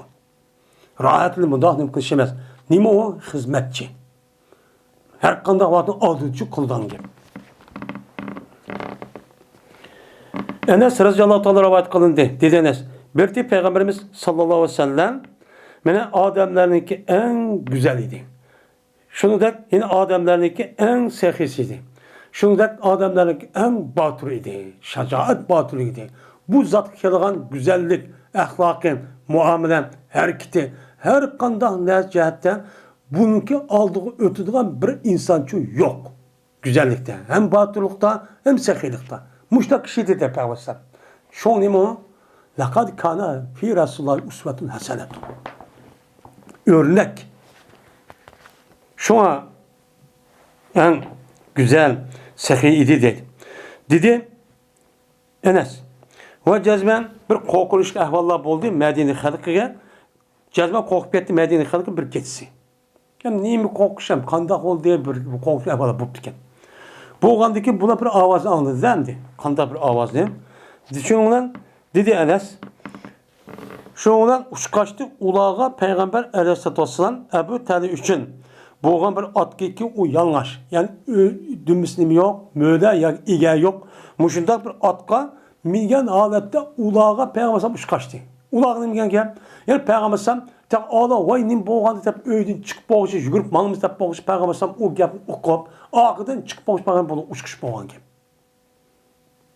Rahatli mundoq nima qilish emas. Nima u? Xizmatchi. Har qanday vaqtni oldinchi qildan gap. Enes radhiyallohu ta'ala rivoyat qilindi. Dedi Enes, bir Peygamberimiz sallallohu alayhi vasallam mana odamlarniki eng go'zal edi. Shuningdek, yine odamlarniki eng sehisi edi. Shuningdek, odamlarniki eng botir edi, shajoat botir edi. Bu zot kelgan go'zallik, axloqi, muomala, harakati har qanday jihatdan buniki oldiga o'tadigan bir insonchi yo'q. Go'zallikda, hem botirlikda, hem sehilikda. Muştak kişi dedi Peygamber. Şu nimo? Laqad kana fi Rasulullah usvetun hasenetun. Örnek. Şu an en güzel sehi idi dedi. Dedi Enes. Ve cezmen bir korkunçlu ahvallar oldu Medine halkıga. Cezmen korkup etti Medine halkı bir geçsi. Yani niye mi korkuşam? Kandak oldu diye bir korkunçlu ahvallar buldu. Boğandaki buna bir avaz anladı dendi. Kanda bir avaz ne? Şundan dedi Enes. Şundan uçkaçtı ulağa Peygamber Aleyhisselatü Vesselam Ebu Talib için. Boğan bir atkiki o yanlış. Yani dümüslim yok, möde ya ige yok. Muşundak bir atka mingen halette ulağa Peygamber uçkaçtı. Ulağını mingen gel. Yani Peygamber tek ağla vay nim boğandı tep öydün çıkıp boğuşu yugurip malımız tep boğuşu Peygamber o gap okup ağıdan çıkıp boğuş Peygamber bunu uçkuş boğan gibi.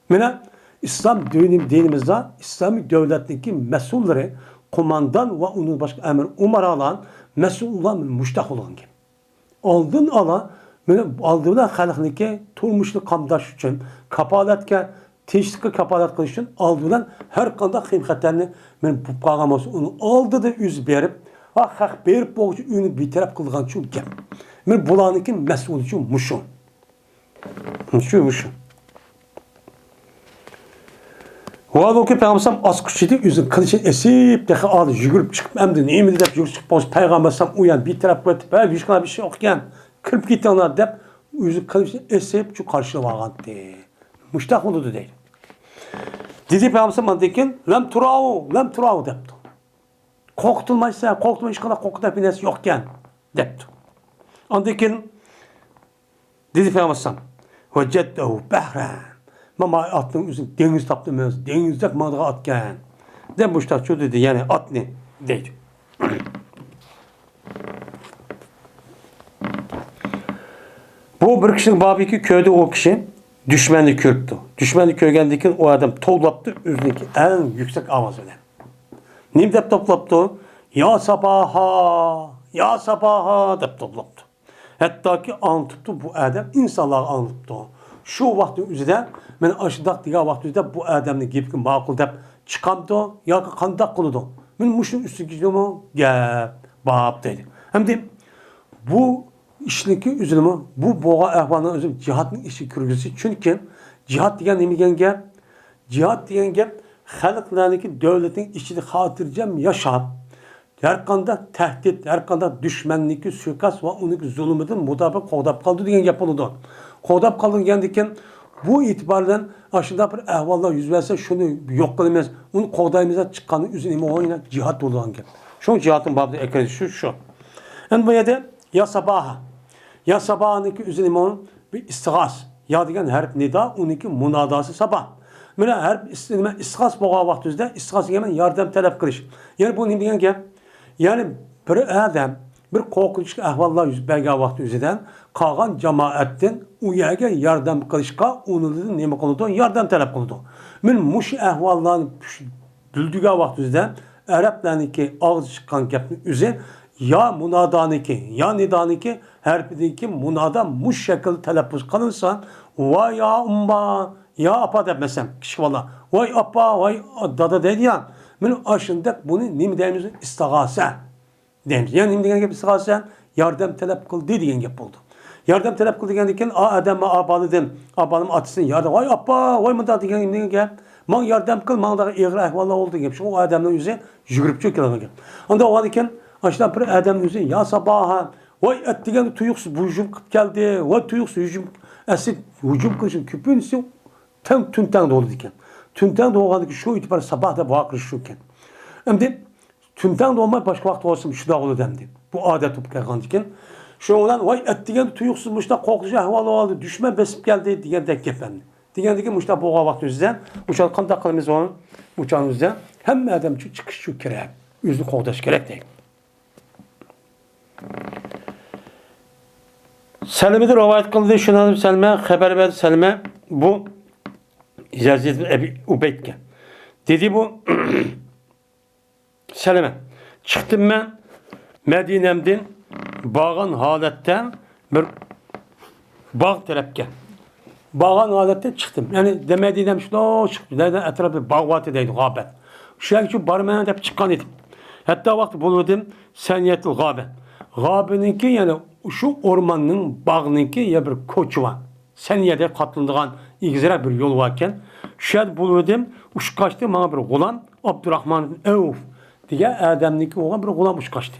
Mene İslam dinimizde İslami devletindeki mesulleri komandan ve onun başka emir umaralan mesullar müştak olan gibi. Aldın ala mene aldığına halkındaki turmuşlu kamdaş için kapalatke teşvikle kapalat kılış için aldığından her kanda kıymetlerini men bu kağaması onu aldı da yüz berip hak berip boğucu ünü bitirip kılgan şu gem. Men bulanıki mesul şu muşu. Şu. Vallahi ki Peygamber askışıydı yüzün kılıçın esip de aldı yürüp çıkıp emdi neymi de yürüp çıkıp Peygamber uyan bir taraf böyle böyle bir şey okuyan kırıp gitti onlar dep yüzün kılıçın esip şu karşıya vardı. Müştak oldu değil. Dedi Peygamber mantıken lem turavu depti. Korkutulmaysa hiç kadar korkuta binesi yokken depti. Andıken dedi Peygamber veceddehu behran. Mama atın üzün deniz taptığımız denizde madağa atken. De müştak şu dedi yani at ne dedi. Bu bir kişinin babiki köyde o kişi düşmanı körptü. Düşmanı köygendeki o adam toplaptı üzündeki en yüksek avaz ile. Ne dep toplaptı? Ya sabaha dep toplaptı. Hatta ki anlattı bu adam insanlar anlattı. Şu vaktin üzerinde men aşıdak diye vaktin üzerinde bu adamın gibi makul dep çıkamdı ya kandak kılıdı. Men muşun üstü gidiyor gel bab dedi. Hem de bu işinki üzülümü bu boğa ahvalının özüm cihatın işi kürgüsü. Çünkü cihat diyen nemi gap? Cihat diyen gap halklarındaki devletin içinde hatırcam yaşap. Her kanda tehdit, her kanda düşmanlık, suikast ve onun zulümüdün mutabık kodap kaldı diyen yapıldı. Kodap kaldı diyen bu itibardan aşağıda bir ahvallar yüz verse şunu yok kılmaz. Onun kodayımıza çıkanın üzerine oyuna cihat olan gap. Şu cihatın babı ekranı şu. En bu yerde ya sabahınki üzerine onun bir istihas. Ya diyen her nida onunki munadası sabah. Böyle her istihas boğa vaktinde istihas hemen yardım talep kılış. Yani bu ne diyen gap? Yani bir adam bir korkunç ahvallar yüz berga vakti üzerinden kalan cemaatten uyaga yardım kılışka onu neme kıldı yardım talep kıldı. Men muş ahvalların düldüğü vakti üzerinden Araplarniki ağız çıkan gapni üzü ya munadaniki ya nidaniki her biriki munada muş şekilde telaffuz kılınsa vay ya umma ya apa demesem kişi valla vay apa vay dada dedi ya benim aşında bunu nim deyimiz istagase deyimiz. Yani nim degan istagase yardım talep kıl dediğin gap oldu. Yardım talep kıl degandan adamma abalıdım. Abanım atısın yardım. Vay apa vay mıda degan gap. Man yardım kıl man da egri ahvallar oldu gap. Şu adamın yüzü yugurip çökülen gap. Onda o iken aşağıdan bir adamın yüzü ya sabaha vay et degan tuyuksuz hücum kıp geldi. Vay tuyuksuz hücum asit hücum kılışın küpünse tam tünten doğdu diken. Tünten doğandı ki şu itibar sabah da bu akır şuken. Şimdi tünten doğmay başka vakit olsun şu da olur demdi. Bu adet tutup gelgan diken. Şu olan vay et diyen tuyuksuzmuş da korkucu ahvalı oldu. Düşman besip geldi diyen de gefendi. Diyen de ki muşta boğa vakti yüzden uçan kan takılımız onun uçağın yüzden hem adam çıkış şu kere yüzlü korktaş gerek değil. Selme'de rivayet kıldı şunanım Selme haber verdi Selme bu Yazid Ebi Ubeyd'ken. Dedi bu Seleme çıktım ben Medine'mden bağın haletten bir bağ tarafken. Bağın halette çıktım. Yani de Medine'm şuna çıktı. Nereden etrafı bağ vatideydi gâbet. Şu an şu barmağına hep çıkan idim. Hatta vakti bulurdum seniyetli gâbet. Gâbeninki yani şu ormanın bağınınki ya bir koçu var. Seniyede katlandığın İgizere bir yol varken şu an bulurdum uç kaçtı bana bir gulam Abdurrahman Evf diye Adem'ninki olan bir gulam uç kaçtı.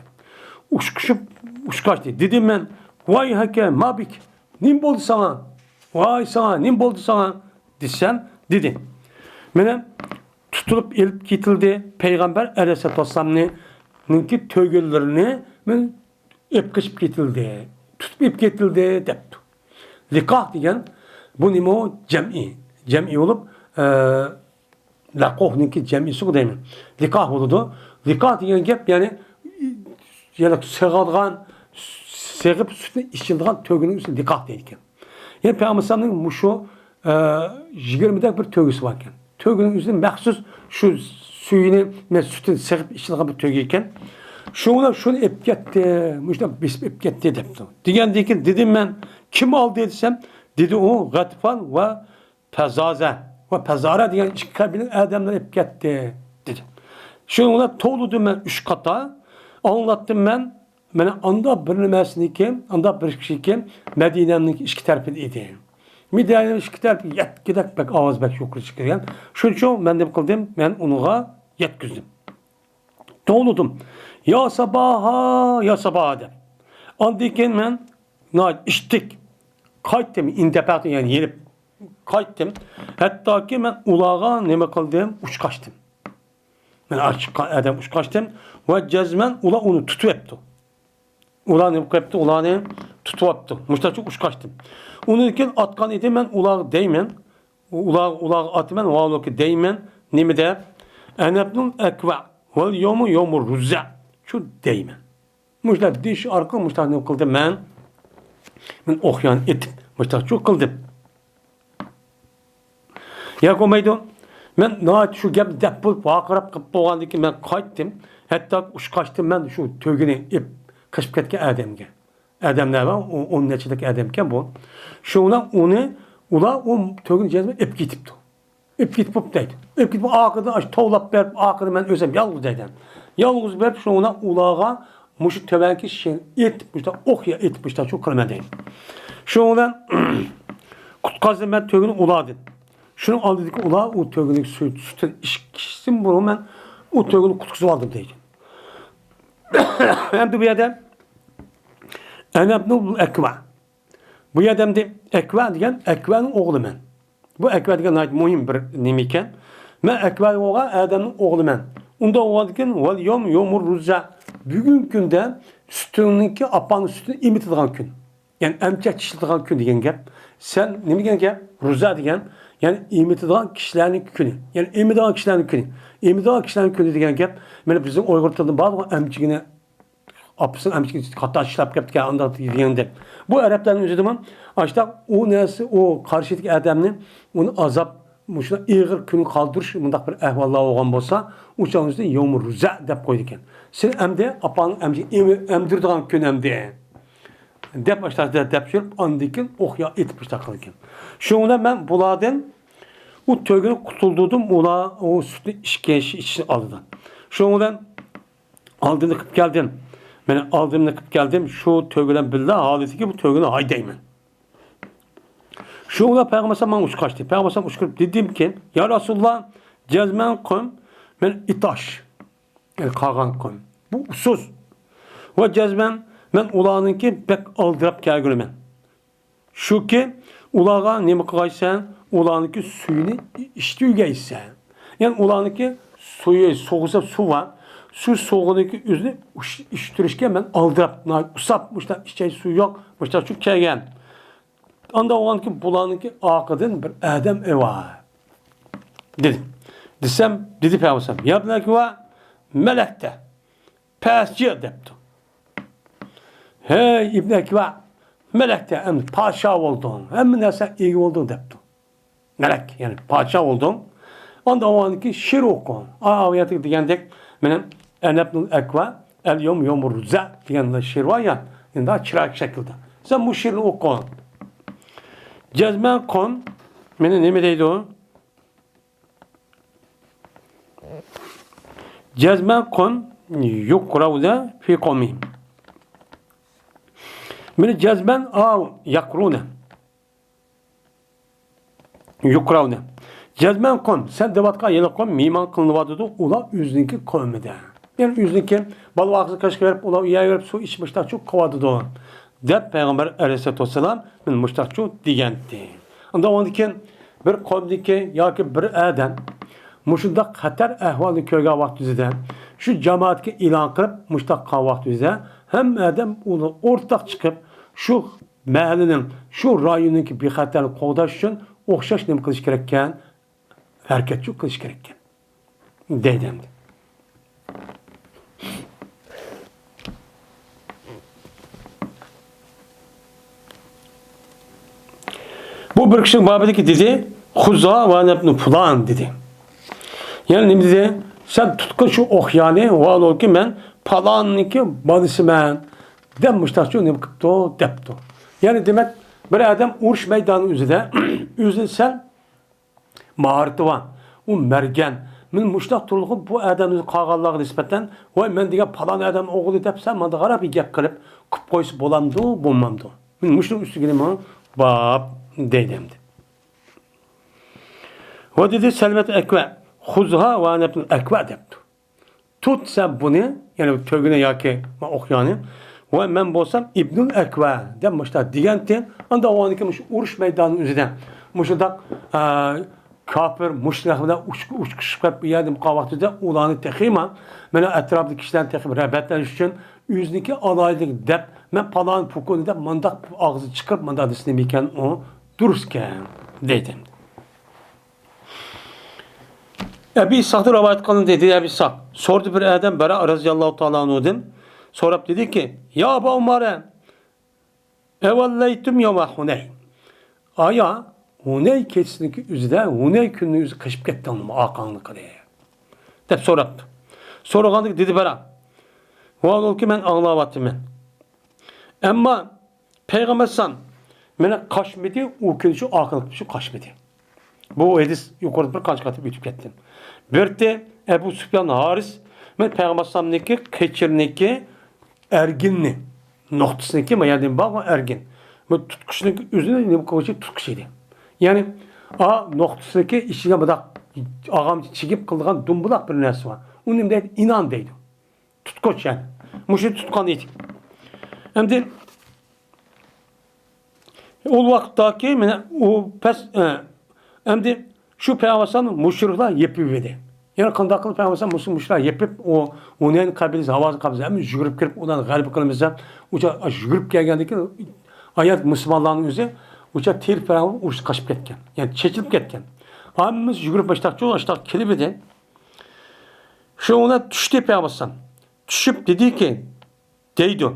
Uç kaçtı. Dedim ben vay hake mabik nim boldu sana vay sana nim boldu sana desem dedi. Benim tutulup elip gitildi Peygamber Aleyhisselatü Vesselam'ın tövgüllerini ben epkışıp gitildi. Tutup ep gitildi depti. Likah diyen bu nimo cem'i. Cem'i olup lakohninki cem'isi bu değil mi? Likah oldu. Likah diyen gep yani sığadgan sığıp sütüne içildiğin tövgünün üstüne likah deyilken. Yani Peygamber'in muşu 20'de bir tövgüsü varken. Tövgünün üstüne məxsus şu suyunu sütünü sığıp içildiğin bir tövgüyken. Şuna şunu ep gitti, muşta bisip ep gitti depti. Diyen dedim ben kim aldı desem dedi o Gatfan ve Pezaze ve Pezara diyen iki kabilenin adamları ep gitti dedi. Şuna toğludum ben 3 kata anlattım ben. Bana anda bir nimesindeki, anda bir kişi ki Medine'nin iki tarafı idi. Medine'nin iki tarafı yet gidek bek ağız bek yukarı çıkıyor. Şunun için ben de kıldım, ben onuğa yetkizdim. Toğludum. Ya sabaha, ya sabaha de. Andayken ben içtik. Kayttım, independent yani yenip kayttım. Hatta ki ben ulağa neme kıldım, uç kaçtım. Ben açık adam uç kaçtım. Ve cezmen ula onu tutuyordu. Ula ne yaptı? Ula ne tutuyordu. Muşta çok uç kaçtım. Onun için atkan idim ben ula değmen. Ula atmen o ki değmen. Ne mi de? Enebnun ekva. Vel yomu ruzza. Şu değmen. Muşta diş arka muşta ne kıldım ben? Ben okyan ettim. Muşta çok kıldım. Ya komaydı. Ben naat şu gap depol vakırap kıp boğandı ki ben kayttım. Hatta uç kaçtım ben şu tövgünü ip kışıp ketken adamga. Adamlar var onun neçedeki adamken bu. Şuna onu ula o tövgünü cezme ip gitipti. İp gitip deydi. İp gitip akıda aç toğlap berip akıda ben özüm yalnız deydim. Yalnız berip şuna ulağa muşu tövenki şey etmişti. Okya etmişti çok kılmadayım. Şuna kutkazdım ben tövgünü ula dedim. Şunu al dedik ula o tövgünü sütün içsin bunu ben o tövgünü kutusu aldım diyeceğim. Hem de bu adam Enebnul Ekva. Bu adam de Ekva diyen Ekva'nın oğlu ben. Bu Ekva diyen mühim bir nimiken. Ben Ekva oğa adamın oğlu ben. Onda oğa diyen vel yomur ruzza. Bugün günde sütününki apanın sütünü imit edilen gün. Yani emçek çişildiğin gün diyen gep. Sen ne mi gep? Ruzza diyen yani imit edilen kişilerin günü. Yani imit edilen kişilerin günü. İmit edilen kişilerin günü diyen gep. Ben bizim Uygur'tan bazı emçiğine apsın emçiğine hatta şilap yaptık ya anlatıydı. Bu Arapların özü zaman açta o nesi o karşıdaki adamın onu azap muşuna iğir günü kaldırış mundaq bir ahvallar olğan bolsa, uçağın üstüne yevmur ruza dep koydu eken. Sen emde apanın emdirdiğin gün emde. Dep başladı dep sürüp andikin oxya etip takıl eken. Şoňda ben bulardan o tögünü kutuldum, ular o sütü işkençi içine aldı. Şoňdan aldığını kıp geldim. Ben aldığımını kıp geldim. Şu tögüden billah haleti ki bu tögünü haydayman. Şoňda Peygamber sallallahu uç kaçtı. Peygamber sallallahu uçkurup dedim ki, ya Resulullah cezmen koyum, ben itaş. Yani kagan koyum. Bu usuz. Ve cezmen ben ulanınki pek aldırap gelgülümen. Şu ki ulağa nemi kıysan, ulanınki suyunu içtiygeysen. Yani ulanınki suyu soğusa su var. Su soğuğundaki üzerine içtirişken ben aldırap, usap, işte suyu yok, işte şu kegen. Anda o anki bulanınki akıdın bir adam eva. Dedim. Desem, dedi Peygamber. Yapnak va melekte. Pesci deptu. Hey İbn Ekva melekte hem paşa oldun. Hem nese iyi oldun deptu. Melek yani paşa oldun. Anda o anki şiir okun. Ayeti diyendek benim enebnul ekva el yom ruza diyen şiir var ya. Yani daha çırak şekilde. Sen bu şiirini okun. Cezmen kon benim ne mi deydi o? Cezmen kon yukravda fi komim. Beni cezben yakrune. Yukravne. Cezben kon. Sen devatka yela kon miman kılınıvadıdı. Ula üzünki kövmede. Yani üzünki balı ağzı kaşık verip ula üye verip su içmişler çok kovadıdı. Dep Peygamber aleyhissalatu vesselam min muştakçu diyendi. Onda ondaki bir kavmdeki ya ki bir adam muşunda xatar ahvalını köyge vaktüzde şu cemaatki ilan kılıp muştak vaktüzde hem adam onu ortak çıkıp şu mahallenin şu rayonunki bir xatarını qoğdaş için oxşaş nemi kılış gerekken hareketçi kılış gerekken deydemdi. Bu bir kişinin babedeki dedi Huza ve nebnu fulan dedi. Yani ne dedi? Sen tutkun şu ohyani var ol ki ben falanınki balısı ben demişler şu ne kıpto depto. Yani demek bir adam uğraş meydanı üzerinde üzülsen mahareti var. O mergen. Men muştak turluğu bu adamın kağallığı nispeten vay men diye falan adam oğlu depsen men de garip bir gap kılıp kıp koyusu bolamdı bulmamdı. Men muştak üstüne mi bab deydemdi. Ve dedi Selmet ekve huzha ve nebnu ekve deptu. Tut sen bunu yani tövgüne yaki okyanı ve men bolsam İbnül Ekve demişler diyentin anda o anki uğraş meydanı üzerinde muştak kafir müşriklerden uçkuşup bir yerde mukavatında ulanı tekima mena etrafındaki kişilerin tekima rağbetler için yüzdeki alaylık dep men palan pukunu da mandak ağzı çıkıp mandak disnemeyken o dururken dedim. Ebi İshak'ta rivayet kılın dedi Ebi İshak. Sordu bir adam Bera radıyallahu ta'ala anhu'dan. Sorup dedi ki ya Ebu Umar'e evalleytüm yevme Huneyn. Aya Huneyn keçisindeki üzde Huneyn gününü yüzü kışıp gitti onun akanlık diye. Dep sorup. Soruğandık dedi Bera. Vallahi ki ben ağlavattım ben. Ama Peygamber san mene kaçmedi o gün şu akanlık şu kaçmedi. Bu hadis yukarıda bir kaç katı büyütüp gittim. Bir de Ebu Süfyan Haris men Peygamber sallallahu keçirneki erginni noktasındaki mayaden bağ ergin. Bu tutkusundaki üzerine ne bu kavuşu tutkusuydu. Yani a noktasındaki işine bırak ağam çekip kıldıgan dumbulak bir nersi var. Onun da inan deydi. Tutkuç yani. Muşu tutkan deydi. Hem de o vakittaki o pes hem de şu Peygamber'in müşrikler yapıverdi. Yani kandaklı Peygamber'in müşrikler yapıp o onun kabilesi havası kabilesi hem jürüp kirip ondan galip kılımızda uça jürüp gelgendeki ayet Müslümanların üzeri uça tir Peygamber uç kaçıp ketken. Yani çekilip ketken. Hamımız jürüp baştakçı olarak kilibedi. Şu ona düştü Peygamber'in. Düşüp dedi ki deydi.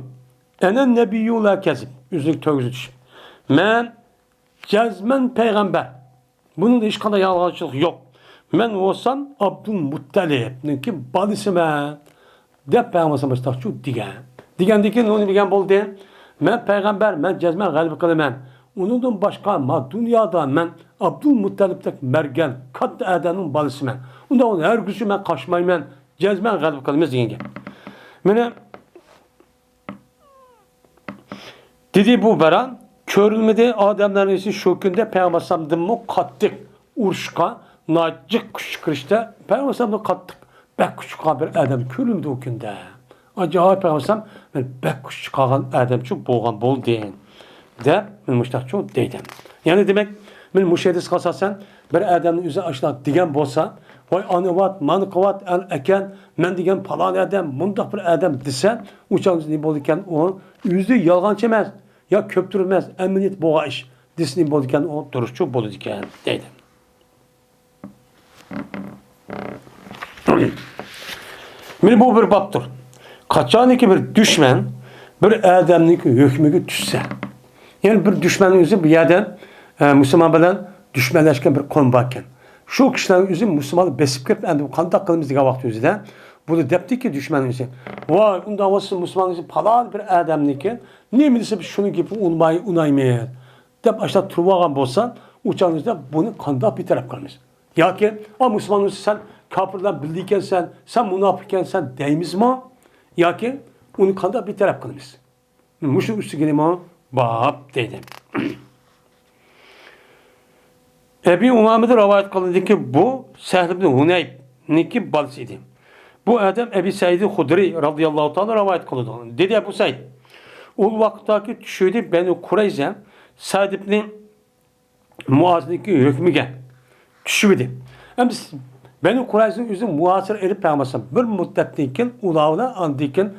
Enen nebiyyü la kezib. Üzülük tövgüzü düşüp. Men cezmen peygamber. Bunun da hiç kadar yalancılık yok. Men olsam Abdülmuttalib'ninki balisi men. Dep Peygamberimiz şu digen. Digandiki ne bilgen boldu? Men peygamber, men cezmen galip kılımen. Onundan başka ma dünyada men Abdülmuttalib'tek mergen kat edenin balisi men. Onda onu her gücü men kaçmaymen cezmen galip kılımız diyen. Mene dedi bu beran körülmedi adamların ise şu günde Peygamberimiz mu kattık urşka nacık kışkırışta Peygamberimiz kattık bek küçük bir adam körülmedi o günde. Acayip Peygamberimiz ben bek küçük kalan adam çok boğan bol deyin. De ben müştak çok deydim. Yani demek ben müşahedis kasasen bir adamın yüzü aşağı digen bolsa vay anıvat, manıkıvat, eken men digen palan adam, mundaq bir adam dese uçağınız ne bolurken o yüzü yalgancı emez. Ya köptürülmez, emniyet boğa iş. Disney bolurken o duruşçu bolurken deydim. Meni bu bir baptır. Kaçaniki bir düşman bir adamniki hükmüge düşse. Yani bir düşmanın yüzü bir yerden Müslüman bilen düşmanlaşkan bir konu varken. Şu kişilerin yüzü Müslümanı besip kirip endi kandak kılımız diye vakti yüzü de. Bu da depti ki düşmanın yüzü. Vay onda olsun Müslümanın yüzü palal bir adamniki. Niye mi dese şunu gibi unaymayır. Dep aşağı turvagan bolsan uçağın yüzü bunu kandak bir taraf kılmış. Ya ki o Müslümanın yüzü sen kapırdan bildiyken sen münafıkken sen deyimiz mi? Ya ki onu kandak bir taraf kılmış. Muşu üstü gelime bab dedim. Ebi Umame'de rivayet kılındı ki bu Sehl ibn Huneyf'ninki balsıydı. Bu adam Ebi Said Hudri radıyallahu ta'ala rivayet kılındı. Dedi Ebu Said. O vakittaki düşüydü Beni Kureyze Said ibn Muaz'daki hükmüge düşüydü. Hem Beni Kureyze'nin yüzü muasır edip peygambersin. Bir müddetliken ulağına andiken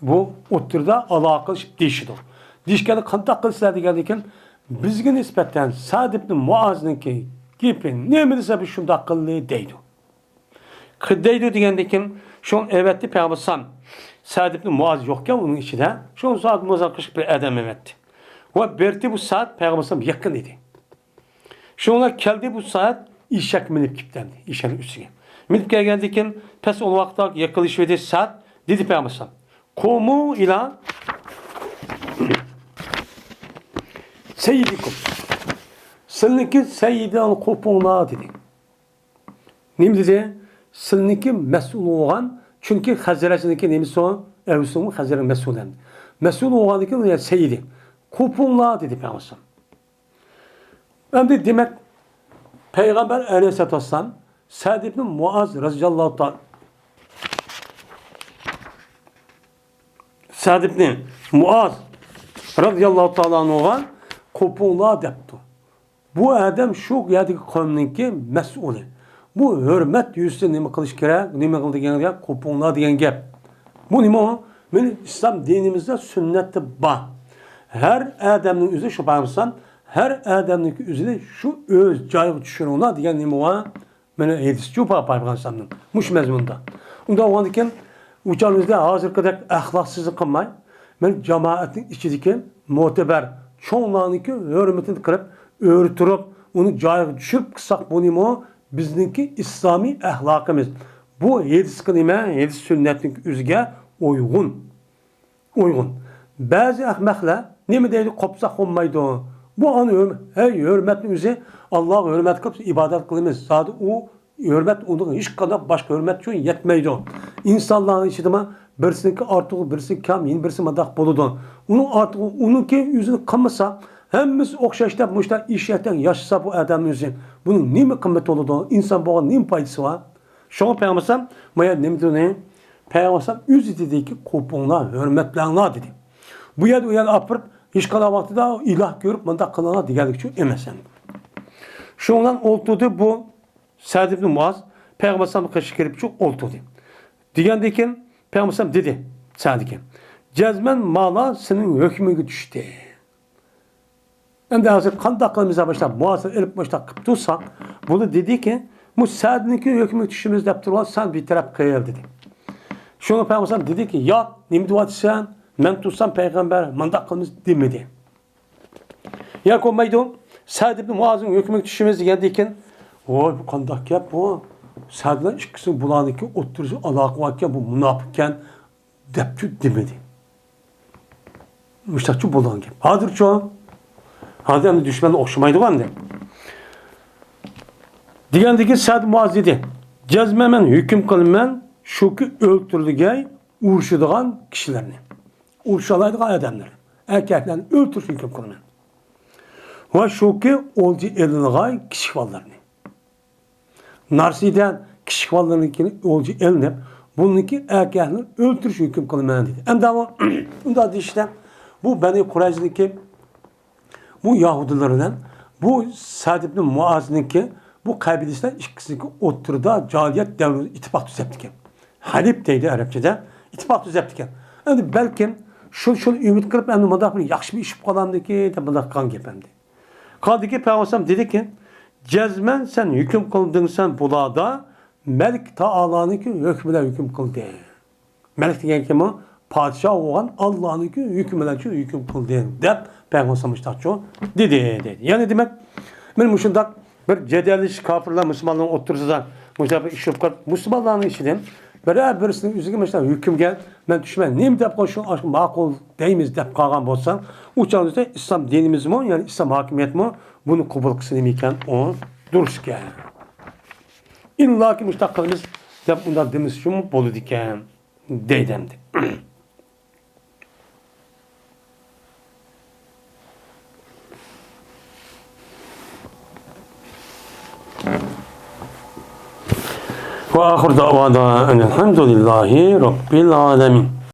bu oturda alakalı değişidir. Dişkeni kantak kılsılar diyen bizge nispeten Sa'd ibn Muaz'ninki gibi ne bilirse bir şunda akıllı deydi. Kıddeydi diyen şu an evetti Peygamber Sa'd ibn Muaz yokken onun içinde şu an Sa'd Muaz'a kışık bir adam evetti. Ve berti bu saat Peygamber yakın idi. Şu onlar geldi bu saat işek minip kiplendi. İşenin üstüne. Minip geldikken pes o vakta yakılış ve saat dedi Peygamber Kumu ila Seyyidikum. Sizniki seyyidan kupuna dedi. Ne dedi? Sizniki mesul olan çünkü Hazretindeki nemisi o Evsu'nun Hazretinin mesulen. Mesul olan'daki yani seyyidi. Kupuna dedi Peygamber. Ben de demek Peygamber Aleyhisselatü Vesselam Sa'd ibn Muaz radıyallahu ta'ala Sa'd ibn Muaz radıyallahu ta'ala olan kupuna deptu. Bu adam şu yerdeki kavminki mesulü. Bu hürmet yüzüne nime kılış gerek, nime kıldı diyen kupuna diyen gep. Bu nime o? Benim İslam dinimizde sünnette var. Her adamın yüzü şu bağımsan, her adamın yüzüne şu öz cayı düşünüyorlar diyen nime o? Benim hedis şu bağımsanın. Muş mezmunda. Onda o andiken uçağınızda hazır kadar ahlaksızlık kılmayın. Ben cemaatin içindeki muteber çoğunluğundaki hürmetini kırıp, öğütürüp, onu cayı düşürüp kısak bu nimo bizninki İslami ahlakımız. Bu yedis kılime, yedis sünnetin üzge uygun. Uygun. Bazı ahmaklar ne mi deydi kopsak olmaydı o. Bu an hürmetin üzeri Allah'a hürmet kılıp ibadet kılımız. Zaten o hürmet onun hiç kadar başka hürmet için yetmeydi o. İnsanların içinde birisininki artığı, birisi kam, birisi madak boludu. Onun artığı, onunki yüzünü kımasa, hemimiz okşaşta, muşta, işyetten yaşasa bu adamın yüzü. Bunun ne mi kıymeti oldu? İnsan boğan ne mi faydası var? Şunu Peygamber maya ne mi dedi? Peygamber yüz dedi ki kupunla, hürmetlerine dedi. Bu yer uyan apırıp, hiç kadar vakti da ilah görüp madak kılana diyelik şu emesen. Şundan oldu bu Sa'd ibn Muaz, Peygamber kaşı kerip çok oldu. Diyendeki Peygamber dedi Sa'd'ke. Cezmen mala senin hükmü düştü. Hem de hazır kandaklığımıza başlayıp muhasır elip başlayıp tutsak bunu dedi ki bu Sa'd'ninki hükmü düşümüz deyip dururlar sen bir taraf kıyıl dedi. Şunu Peygamber dedi ki ya nim dua etsen men tutsam peygamber mandaklığımız demedi. Ya konmaydı Sa'd ibn Muaz'ın hükmü düşmez degendeyken, "Oy bu qandaq gap bu? Sa'd bilan ikkisi bularniki o'ttirishib aloqa qilgan bu munofiqkan" debki demedi. Müştakçı bo'lgan gap. Hozircha hozir endi dushmanni o'xshamaydigan deb. Degandiki Sa'd Muaz dedi. Jazmaman hukm qilman shuki o'ltirilgan, urushadigan kishilarni. Urushalaydigan odamlar. Erkaklarni o'ltirish hukm qilaman. Va shuki o'lji elingan kishixonlarni. Narsidan kishixonlarnikini o'lji elinib, buniki erkaklarni o'ltirish hukm qilaman dedi. Endi unda deyishlar bu Bani Qurayz'daki bu Yahudilerden bu Sa'd ibn Muaz'niki bu kabilesinden ikisinin oturda cahiliyet devrinde ittifak düzelttikken. Halip deydi Arapçada. İttifak düzelttikken. Yani belki şunu ümit kırıp endi madaq bir yaxşı bir iş kalandı ki de madaq kan gependi. Kaldı ki Peygamber dedi ki cezmen sen hüküm kıldın sen bulada Melik Ta'ala'nınki hükmüne hüküm kıldı. Melik diyen kim o? Padişah olan Allah'ınki hükümlerçi hüküm kıldı dep Peygamber Müştakçı dedi. Yani demek ben müşundak bir cederliş kafirler Müslümanların otursadan Müştakçı iş yapıp Müslümanların işinden birisinin üzerine mesela hüküm gel ben düşman neyim dep koşun aşkı makul deyimiz dep kalgan bolsan uçağınızda İslam dinimiz mi yani İslam hakimiyet mi bunu kabul kısın iken o duruş ki. İlla ki müstakilimiz dep bundan demiz şu mu bolu diken deydemdi. وآخر دعوانا أن الحمد لله رب العالمين